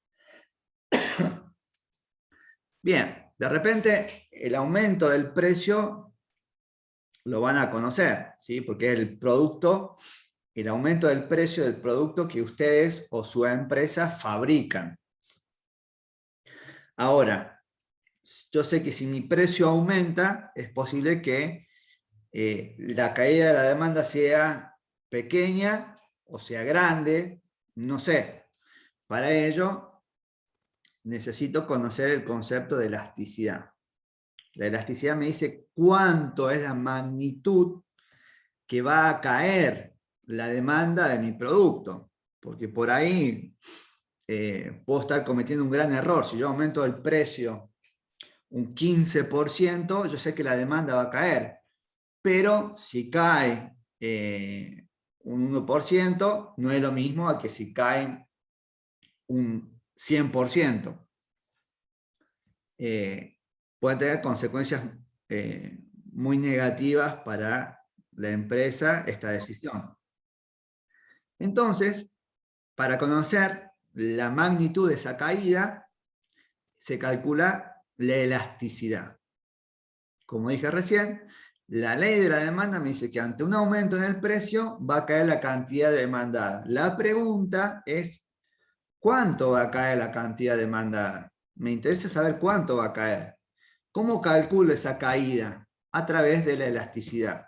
Bien, de repente el aumento del precio lo van a conocer, ¿sí? Porque es el producto, el aumento del precio del producto que ustedes o su empresa fabrican. Ahora, yo sé que si mi precio aumenta, es posible que la caída de la demanda sea pequeña o sea grande, no sé. Para ello, necesito conocer el concepto de elasticidad. La elasticidad me dice cuánto es la magnitud que va a caer la demanda de mi producto, porque por ahí puedo estar cometiendo un gran error. Si yo aumento el precio un 15%, yo sé que la demanda va a caer, pero si cae un 1%, no es lo mismo a que si cae un 100%. Puede tener consecuencias muy negativas para la empresa esta decisión. Entonces, para conocer la magnitud de esa caída, se calcula la elasticidad. Como dije recién, la ley de la demanda me dice que ante un aumento en el precio va a caer la cantidad demandada. La pregunta es, ¿cuánto va a caer la cantidad demandada? Me interesa saber cuánto va a caer. ¿Cómo calculo esa caída? A través de la elasticidad.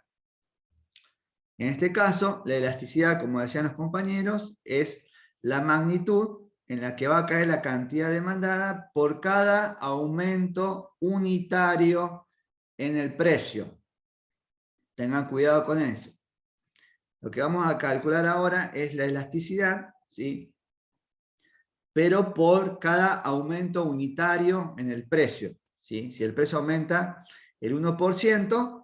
En este caso, la elasticidad, como decían los compañeros, es la magnitud en la que va a caer la cantidad demandada por cada aumento unitario en el precio. Tengan cuidado con eso. Lo que vamos a calcular ahora es la elasticidad, ¿sí? Pero por cada aumento unitario en el precio, ¿sí? Si el precio aumenta el 1%,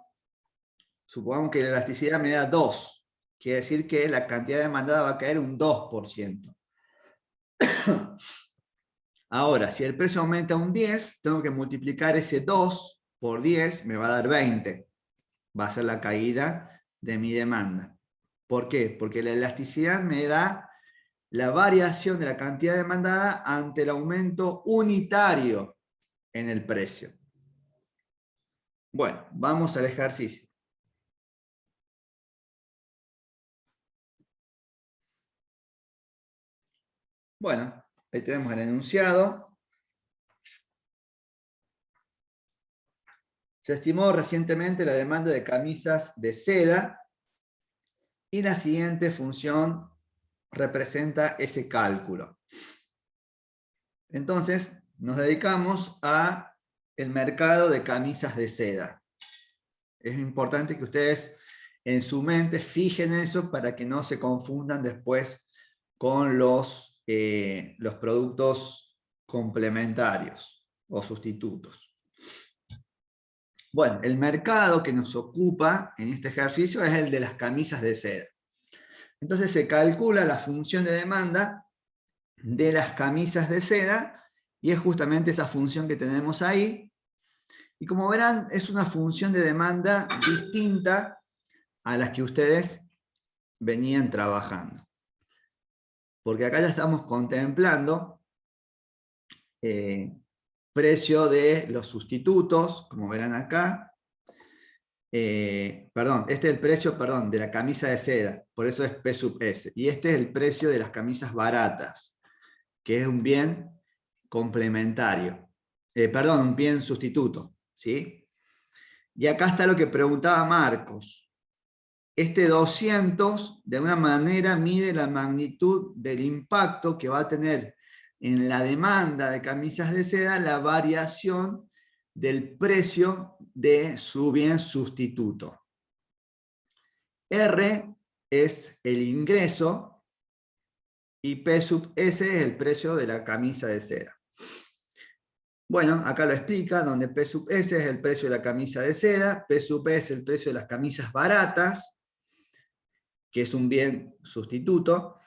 supongamos que la elasticidad me da 2. Quiere decir que la cantidad demandada va a caer un 2%. Ahora, si el precio aumenta un 10, tengo que multiplicar ese 2 por 10, me va a dar 20. Va a ser la caída de mi demanda. ¿Por qué? Porque la elasticidad me da la variación de la cantidad demandada ante el aumento unitario en el precio. Bueno, vamos al ejercicio. Bueno, ahí tenemos el enunciado. Se estimó recientemente la demanda de camisas de seda y la siguiente función representa ese cálculo. Entonces, nos dedicamos al mercado de camisas de seda. Es importante que ustedes en su mente fijen eso para que no se confundan después con los productos complementarios o sustitutos. Bueno, el mercado que nos ocupa en este ejercicio es el de las camisas de seda. Entonces se calcula la función de demanda de las camisas de seda y es justamente esa función que tenemos ahí. Y como verán, es una función de demanda distinta a las que ustedes venían trabajando. Porque acá ya estamos contemplando precio de los sustitutos, como verán acá. Perdón, este es el precio, perdón, de la camisa de seda, por eso es P sub S. Y este es el precio de las camisas baratas, que es un bien complementario. Perdón, un bien sustituto, ¿sí? Y acá está lo que preguntaba Marcos. Este 200, de alguna manera, mide la magnitud del impacto que va a tener en la demanda de camisas de seda la variación del precio de su bien sustituto. R es el ingreso y P sub S es el precio de la camisa de seda. Bueno, acá lo explica, donde P sub S es el precio de la camisa de seda, P sub S es el precio de las camisas baratas, que es un bien sustituto.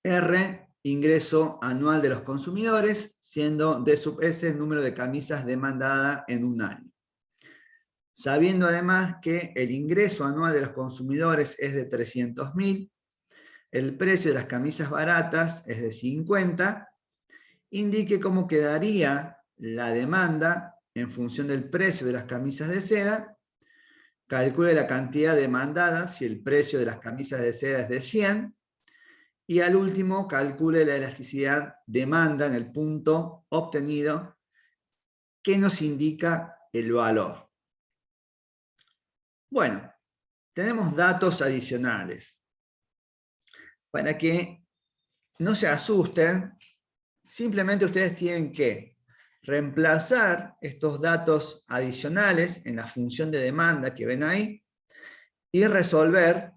R, ingreso anual de los consumidores, siendo D sub S el número de camisas demandada en un año. Sabiendo además que el ingreso anual de los consumidores es de 300.000, el precio de las camisas baratas es de 50, indique cómo quedaría la demanda en función del precio de las camisas de seda, calcule la cantidad demandada si el precio de las camisas de seda es de 100, y al último calcule la elasticidad demanda en el punto obtenido ¿qué nos indica el valor? Bueno, tenemos datos adicionales. Para que no se asusten, simplemente ustedes tienen que reemplazar estos datos adicionales en la función de demanda que ven ahí y resolver.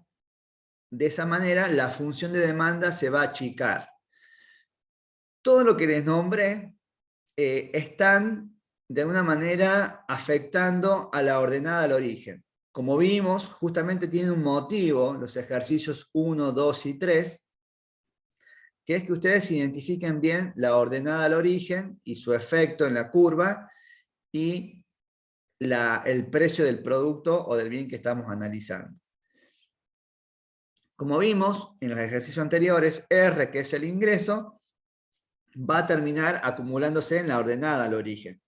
De esa manera la función de demanda se va a achicar. Todo lo que les nombré están de alguna manera afectando a la ordenada al origen. Como vimos, justamente tienen un motivo los ejercicios 1, 2 y 3, que es que ustedes identifiquen bien la ordenada al origen y su efecto en la curva y el precio del producto o del bien que estamos analizando. Como vimos en los ejercicios anteriores, R, que es el ingreso, va a terminar acumulándose en la ordenada al origen.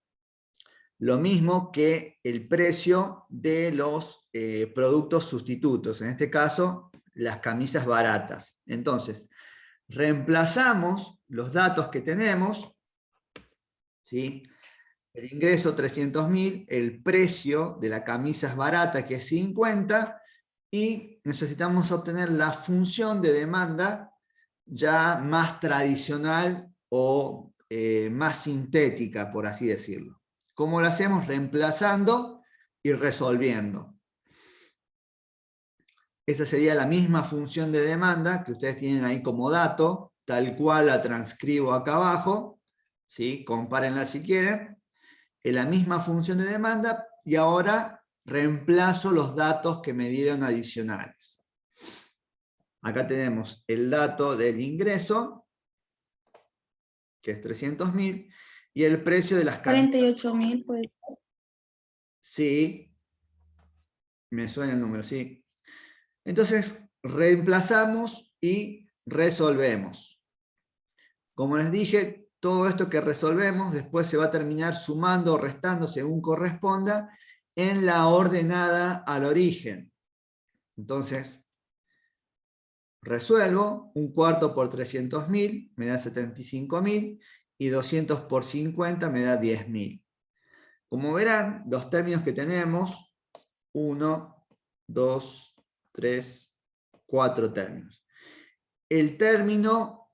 Lo mismo que el precio de los productos sustitutos, en este caso, las camisas baratas. Entonces, reemplazamos los datos que tenemos, ¿sí? El ingreso 300.000, el precio de la camisa es barata, que es 50, y necesitamos obtener la función de demanda ya más tradicional o más sintética, por así decirlo. ¿Cómo lo hacemos? Reemplazando y resolviendo. Esa sería la misma función de demanda que ustedes tienen ahí como dato, tal cual la transcribo acá abajo, ¿sí? Compárenla si quieren. Es la misma función de demanda y ahora reemplazo los datos que me dieron adicionales. Acá tenemos el dato del ingreso, que es 300.000, y el precio de las camisas. 48.000, pues. Sí, me suena el número, sí. Entonces, reemplazamos y resolvemos. Como les dije, todo esto que resolvemos después se va a terminar sumando o restando según corresponda en la ordenada al origen. Entonces, resuelvo, 1/4 por 300.000 me da 75.000 y 200 por 50 me da 10.000. Como verán, los términos que tenemos, 1, 2, 3, 4 términos. El término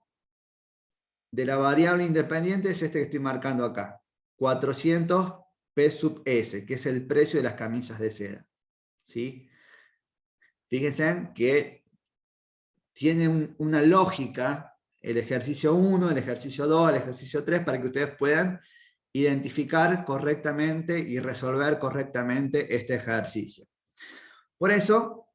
de la variable independiente es este que estoy marcando acá, 400 P sub S, que es el precio de las camisas de seda. ¿Sí? Fíjense que tiene una lógica el ejercicio 1, el ejercicio 2, el ejercicio 3, para que ustedes puedan identificar correctamente y resolver correctamente este ejercicio. Por eso,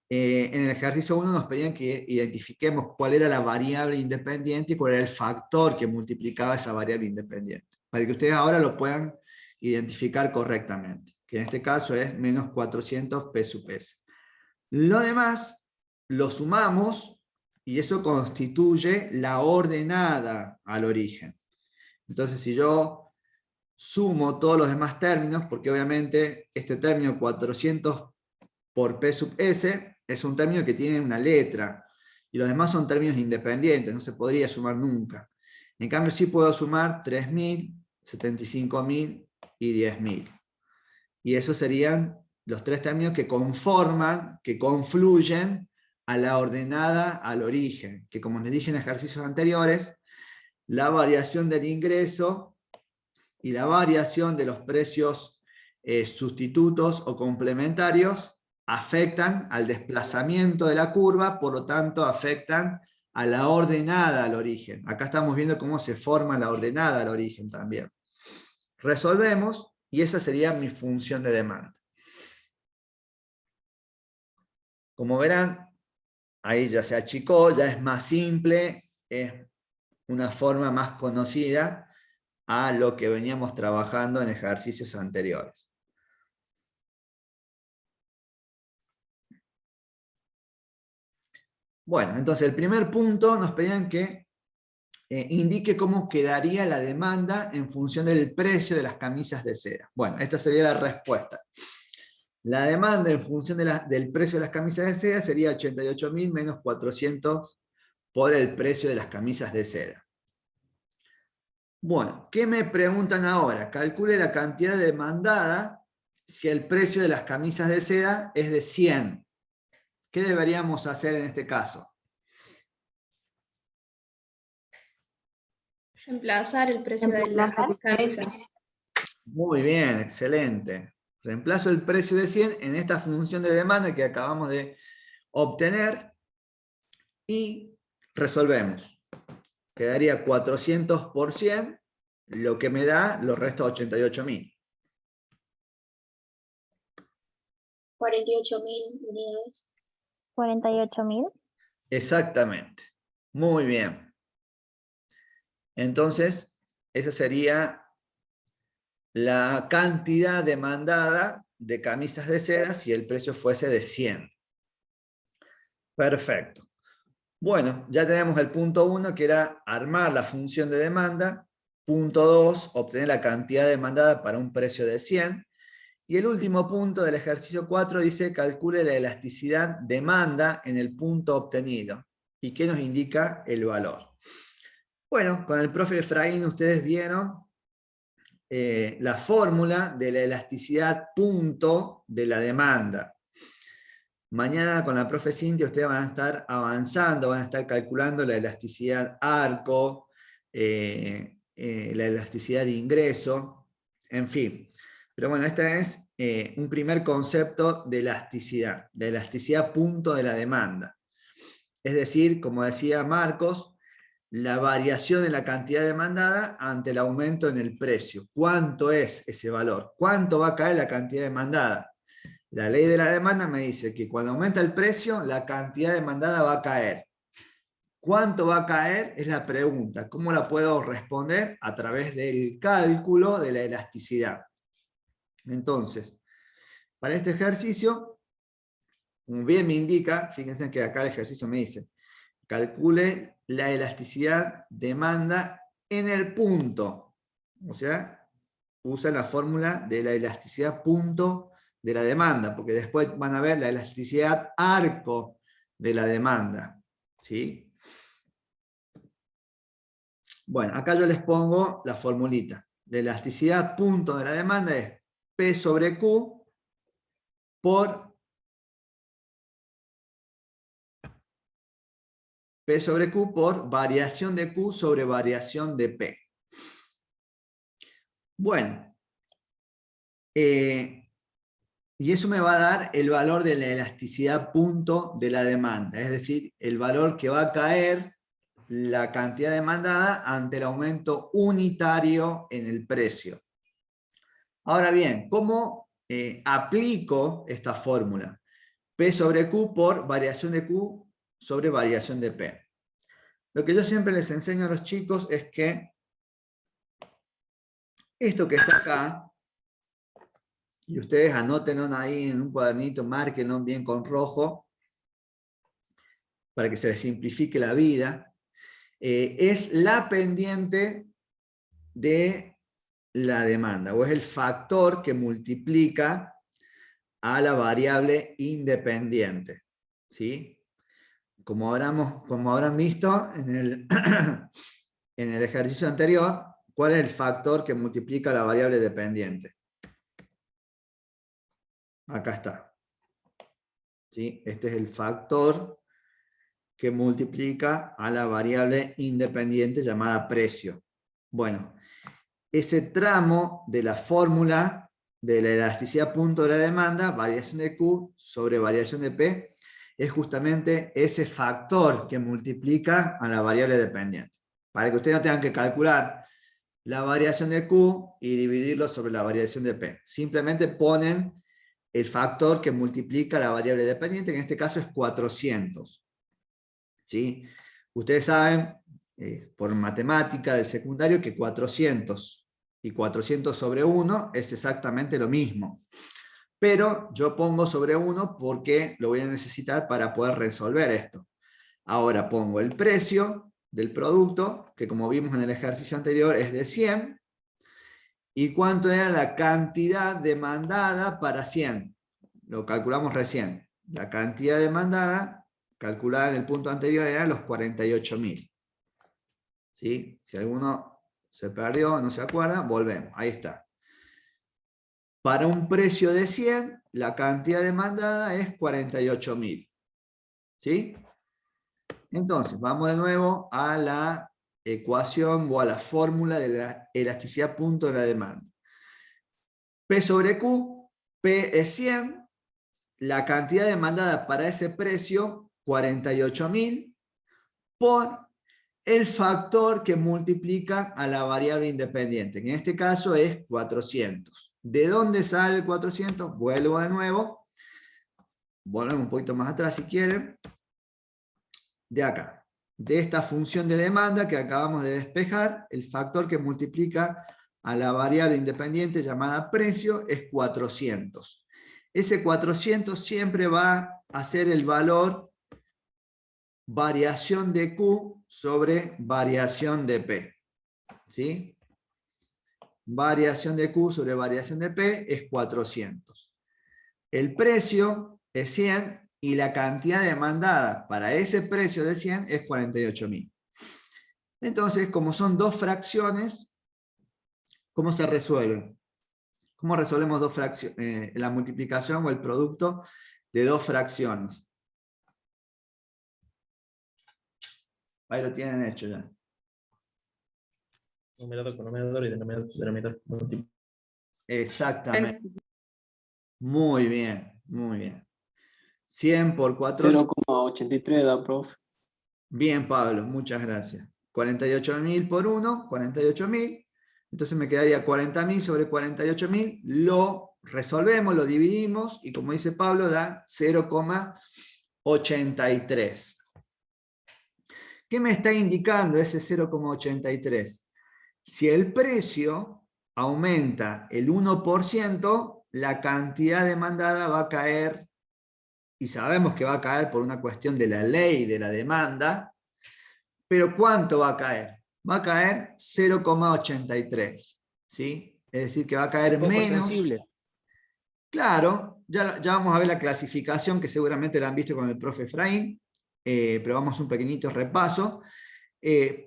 en el ejercicio 1 nos pedían que identifiquemos cuál era la variable independiente y cuál era el factor que multiplicaba esa variable independiente, para que ustedes ahora lo puedan identificar correctamente, que en este caso es menos 400 P sub S. Lo demás lo sumamos y eso constituye la ordenada al origen. Entonces, si yo sumo todos los demás términos, porque obviamente este término 400 por P sub S es un término que tiene una letra, y los demás son términos independientes, no se podría sumar nunca. En cambio, sí puedo sumar 3.000, 75.000 y 10.000. Y esos serían los tres términos que conforman, que confluyen a la ordenada al origen, que como les dije en ejercicios anteriores, la variación del ingreso y la variación de los precios sustitutos o complementarios afectan al desplazamiento de la curva, por lo tanto afectan a la ordenada al origen. Acá estamos viendo cómo se forma la ordenada al origen también. Resolvemos y esa sería mi función de demanda. Como verán, ahí ya se achicó, ya es más simple, es una forma más conocida a lo que veníamos trabajando en ejercicios anteriores. Bueno, entonces el primer punto nos pedían que indique cómo quedaría la demanda en función del precio de las camisas de seda. Bueno, esta sería la respuesta. La demanda en función del precio de las camisas de seda sería 88.000 menos 400 por el precio de las camisas de seda. Bueno, ¿qué me preguntan ahora? Calcule la cantidad demandada si el precio de las camisas de seda es de 100. ¿Qué deberíamos hacer en este caso? Reemplazar el precio de las Reemplaza el camisas. Muy bien, excelente. Reemplazo el precio de 100 en esta función de demanda que acabamos de obtener y resolvemos. Quedaría 400 por 100, lo que me da los restos 88.000. 48.000 unidades. 48.000. Exactamente. Muy bien. Entonces, esa sería la cantidad demandada de camisas de seda si el precio fuese de 100. Perfecto. Bueno, ya tenemos el punto 1, que era armar la función de demanda. Punto 2, obtener la cantidad demandada para un precio de 100. Y el último punto del ejercicio 4 dice calcule la elasticidad demanda en el punto obtenido. ¿Y qué nos indica el valor? Bueno, con el profe Efraín ustedes vieron la fórmula de la elasticidad punto de la demanda. Mañana con la profe Cintia ustedes van a estar avanzando, van a estar calculando la elasticidad arco, la elasticidad de ingreso, en fin. Pero bueno, este es un primer concepto de elasticidad, la elasticidad punto de la demanda. Es decir, como decía Marcos, la variación de la cantidad demandada ante el aumento en el precio. ¿Cuánto es ese valor? ¿Cuánto va a caer la cantidad demandada? La ley de la demanda me dice que cuando aumenta el precio, la cantidad demandada va a caer. ¿Cuánto va a caer? Es la pregunta. ¿Cómo la puedo responder? A través del cálculo de la elasticidad. Entonces, para este ejercicio, como bien me indica, fíjense que acá el ejercicio me dice, calcule la elasticidad demanda en el punto. O sea, usa la fórmula de la elasticidad punto de la demanda, porque después van a ver la elasticidad arco de la demanda. ¿Sí? Bueno, acá yo les pongo la formulita. La elasticidad punto de la demanda es P sobre Q por P sobre Q por variación de Q sobre variación de P. Bueno, y eso me va a dar el valor de la elasticidad punto de la demanda, es decir, el valor que va a caer la cantidad demandada ante el aumento unitario en el precio. Ahora bien, ¿cómo aplico esta fórmula? P sobre Q por variación de Q sobre variación de P. Lo que yo siempre les enseño a los chicos es que esto que está acá, y ustedes anótenlo ahí en un cuadernito, márquenlo bien con rojo, para que se les simplifique la vida, es la pendiente de la demanda, o es el factor que multiplica a la variable independiente. ¿Sí? Como habrán visto en el ejercicio anterior, ¿cuál es el factor que multiplica a la variable dependiente? Acá está. ¿Sí? Este es el factor que multiplica a la variable independiente llamada precio. Bueno, ese tramo de la fórmula de la elasticidad punto de la demanda, variación de Q sobre variación de P, es justamente ese factor que multiplica a la variable dependiente. Para que ustedes no tengan que calcular la variación de Q y dividirlo sobre la variación de P. Simplemente ponen el factor que multiplica la variable dependiente, que en este caso es 400. ¿Sí? Ustedes saben, por matemática del secundario, que 400 y 400 sobre 1 es exactamente lo mismo. Pero yo pongo sobre 1 porque lo voy a necesitar para poder resolver esto. Ahora pongo el precio del producto, que como vimos en el ejercicio anterior es de 100. ¿Y cuánto era la cantidad demandada para 100? Lo calculamos recién. La cantidad demandada, calculada en el punto anterior, eran los 48.000. ¿Sí? Si alguno Se perdió, no se acuerda, volvemos, ahí está. Para un precio de 100, la cantidad demandada es 48.000. ¿Sí? Entonces, vamos de nuevo a la ecuación o a la fórmula de la elasticidad punto de la demanda. P sobre Q, P es 100, la cantidad demandada para ese precio, 48.000, por el factor que multiplica a la variable independiente, que en este caso es 400. ¿De dónde sale el 400? Vuelvo de nuevo. Volvemos un poquito más atrás si quieren. De acá. De esta función de demanda que acabamos de despejar, el factor que multiplica a la variable independiente llamada precio es 400. Ese 400 siempre va a ser el valor variación de Q sobre variación de P. ¿Sí? Variación de Q sobre variación de P es 400. El precio es 100 y la cantidad demandada para ese precio de 100 es 48.000. Entonces, como son dos fracciones, ¿cómo se resuelven? ¿Cómo resolvemos dos fracciones? La multiplicación o el producto de dos fracciones. Ahí lo tienen hecho ya. Numerador con numerador y denominador múltiplo. Exactamente. Muy bien, muy bien. 100 por 4. 0,83 da, profe. Bien, Pablo, muchas gracias. 48.000 por 1, 48.000. Entonces me quedaría 40.000 sobre 48.000. Lo resolvemos, lo dividimos y como dice Pablo da 0,83. ¿Qué me está indicando ese 0,83? Si el precio aumenta el 1%, la cantidad demandada va a caer, y sabemos que va a caer por una cuestión de la ley de la demanda, pero ¿cuánto va a caer? Va a caer 0,83, ¿sí? Es decir, que va a caer Poco menos. sensible. Claro, ya vamos a ver la clasificación, que seguramente la han visto con el profe Efraín, pero vamos a un pequeñito repaso.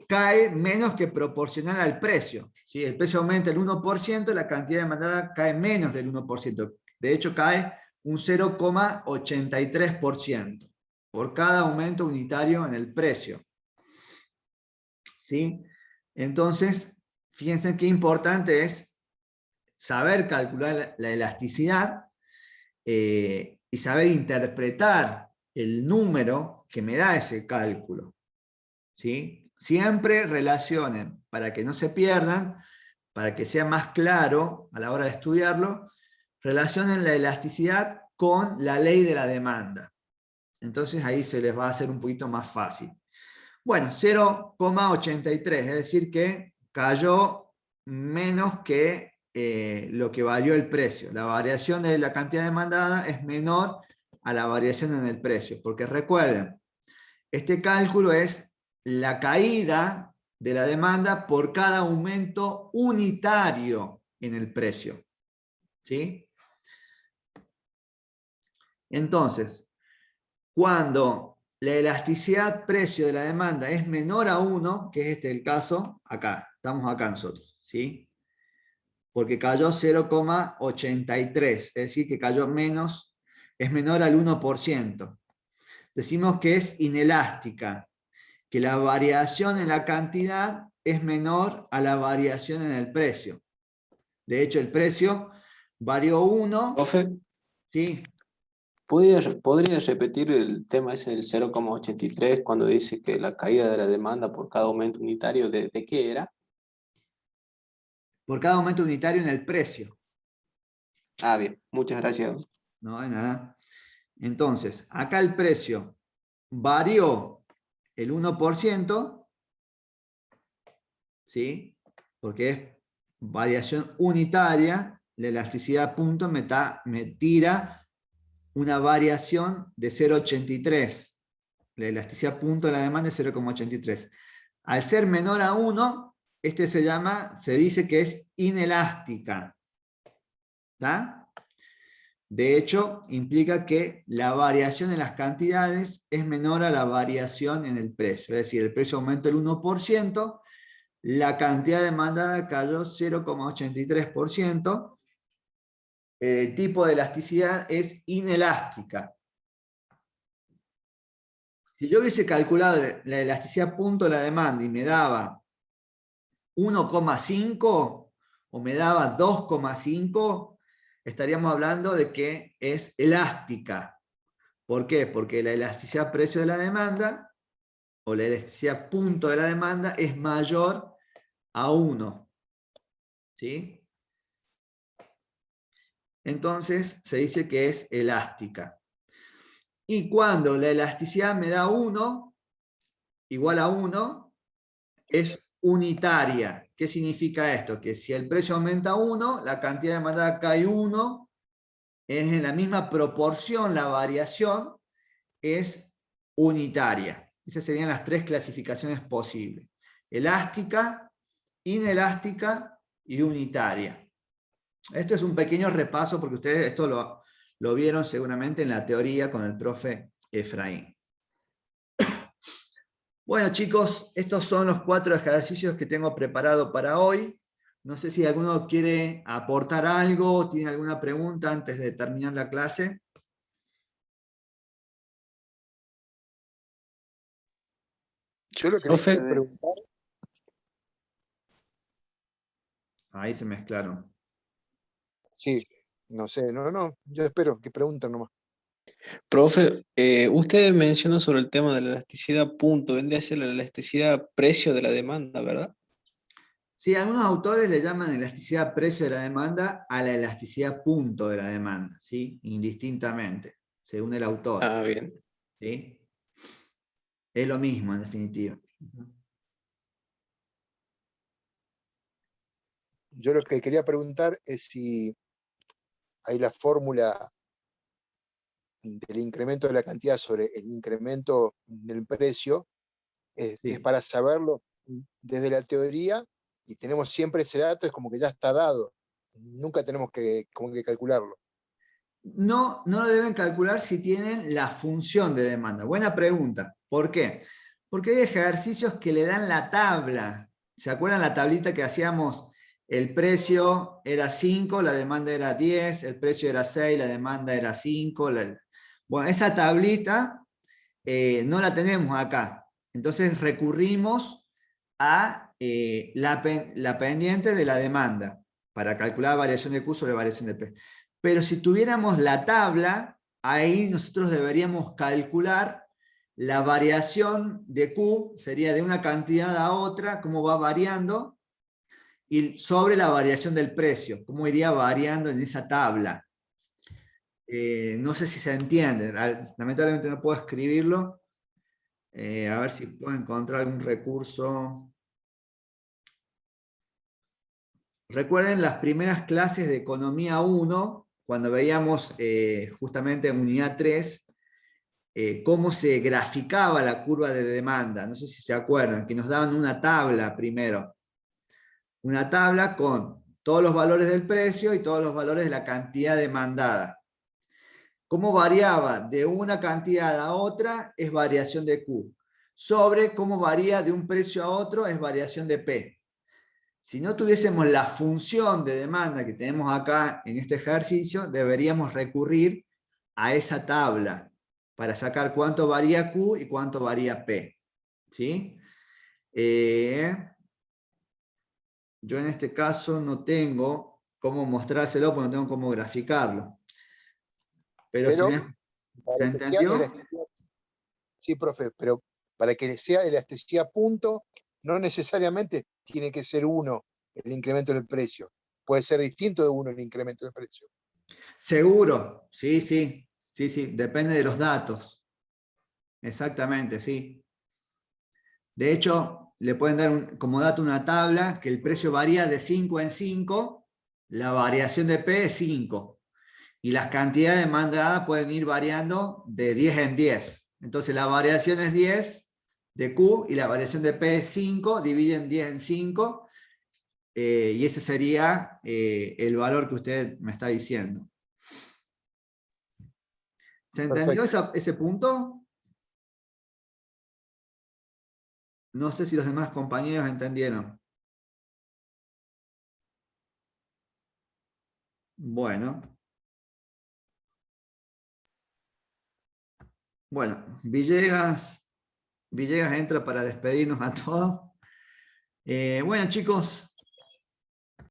Cae menos que proporcional al precio. Si el precio aumenta el 1%, la cantidad demandada cae menos del 1%. De hecho, cae un 0,83% por cada aumento unitario en el precio. ¿Sí? Entonces, fíjense qué importante es saber calcular la elasticidad y saber interpretar el número que me da ese cálculo. ¿Sí? Siempre relacionen, para que no se pierdan, para que sea más claro a la hora de estudiarlo, relacionen la elasticidad con la ley de la demanda. Entonces ahí se les va a hacer un poquito más fácil. Bueno, 0,83, es decir que cayó menos que lo que varió el precio. La variación de la cantidad demandada es menor a la variación en el precio, porque recuerden, este cálculo es la caída de la demanda por cada aumento unitario en el precio. ¿Sí? Entonces, cuando la elasticidad precio de la demanda es menor a 1, que es este el caso, acá, estamos acá nosotros, ¿sí? Porque cayó 0,83, es decir, que cayó menos, es menor al 1%. Decimos que es inelástica, que la variación en la cantidad es menor a la variación en el precio. De hecho, el precio varió 1. Profe, ¿Sí? ¿podría repetir el tema ese del 0,83 cuando dice que la caída de la demanda por cada aumento unitario, ¿de qué era? Por cada aumento unitario en el precio. Ah, bien, muchas gracias. No hay nada. Entonces, acá el precio varió el 1%, ¿sí? Porque es variación unitaria, la elasticidad punto me tira una variación de 0,83. La elasticidad punto de la demanda es 0,83. Al ser menor a 1, este se dice que es inelástica. ¿Está? De hecho, implica que la variación en las cantidades es menor a la variación en el precio. Es decir, el precio aumenta el 1%, la cantidad demandada cayó 0,83%. El tipo de elasticidad es inelástica. Si yo hubiese calculado la elasticidad punto de la demanda y me daba 1,5 o me daba 2,5, estaríamos hablando de que es elástica. ¿Por qué? Porque la elasticidad precio de la demanda o la elasticidad punto de la demanda es mayor a 1. ¿Sí? Entonces se dice que es elástica. Y cuando la elasticidad me da 1, igual a 1, es unitaria. ¿Qué significa esto? Que si el precio aumenta 1, la cantidad demandada cae 1, es en la misma proporción, la variación es unitaria. Esas serían las tres clasificaciones posibles: elástica, inelástica y unitaria. Esto es un pequeño repaso porque ustedes esto lo vieron seguramente en la teoría con el profe Efraín. Bueno, chicos, estos son los 4 ejercicios que tengo preparado para hoy. No sé si alguno quiere aportar algo, tiene alguna pregunta antes de terminar la clase. Yo lo que les quiero preguntar. Ahí se mezclaron. Sí, no sé, no, yo espero que pregunten nomás. Profe, usted mencionó sobre el tema de la elasticidad punto, vendría a ser la elasticidad precio de la demanda, ¿verdad? Sí, algunos autores le llaman elasticidad precio de la demanda a la elasticidad punto de la demanda, ¿sí? Indistintamente, según el autor. Ah, bien. ¿Sí? Es lo mismo, en definitiva. Yo lo que quería preguntar es si hay la fórmula del incremento de la cantidad sobre el incremento del precio, es para saberlo desde la teoría, y tenemos siempre ese dato, es como que ya está dado. Nunca tenemos que calcularlo. No lo deben calcular si tienen la función de demanda. Buena pregunta. ¿Por qué? Porque hay ejercicios que le dan la tabla. ¿Se acuerdan la tablita que hacíamos? El precio era 5, la demanda era 10, el precio era 6, la demanda era 5. Bueno, esa tablita no la tenemos acá. Entonces recurrimos a la pendiente de la demanda para calcular variación de Q sobre variación de P. Pero si tuviéramos la tabla, ahí nosotros deberíamos calcular la variación de Q, sería de una cantidad a otra, cómo va variando, y sobre la variación del precio, cómo iría variando en esa tabla. No sé si se entiende, lamentablemente no puedo escribirlo. A ver si puedo encontrar algún recurso. Recuerden las primeras clases de Economía 1, cuando veíamos justamente en Unidad 3, cómo se graficaba la curva de demanda. No sé si se acuerdan, que nos daban una tabla primero. Una tabla con todos los valores del precio y todos los valores de la cantidad demandada. Cómo variaba de una cantidad a otra es variación de Q. Sobre cómo varía de un precio a otro es variación de P. Si no tuviésemos la función de demanda que tenemos acá en este ejercicio, deberíamos recurrir a esa tabla para sacar cuánto varía Q y cuánto varía P. ¿Sí? Yo en este caso no tengo cómo mostrárselo porque no tengo cómo graficarlo. Pero si ¿se entendió? Sí, profe, pero para que sea elasticidad punto, no necesariamente tiene que ser 1 el incremento del precio. Puede ser distinto de 1 el incremento del precio. Seguro, sí, depende de los datos. Exactamente, sí. De hecho, le pueden dar como dato una tabla que el precio varía de 5 en 5, la variación de P es 5. Y las cantidades demandadas pueden ir variando de 10 en 10. Entonces la variación es 10 de Q y la variación de P es 5, dividen 10 en 5, y ese sería el valor que usted me está diciendo. ¿Se entendió ese punto? No sé si los demás compañeros entendieron. Bueno. Bueno, Villegas entra para despedirnos a todos. Bueno, chicos,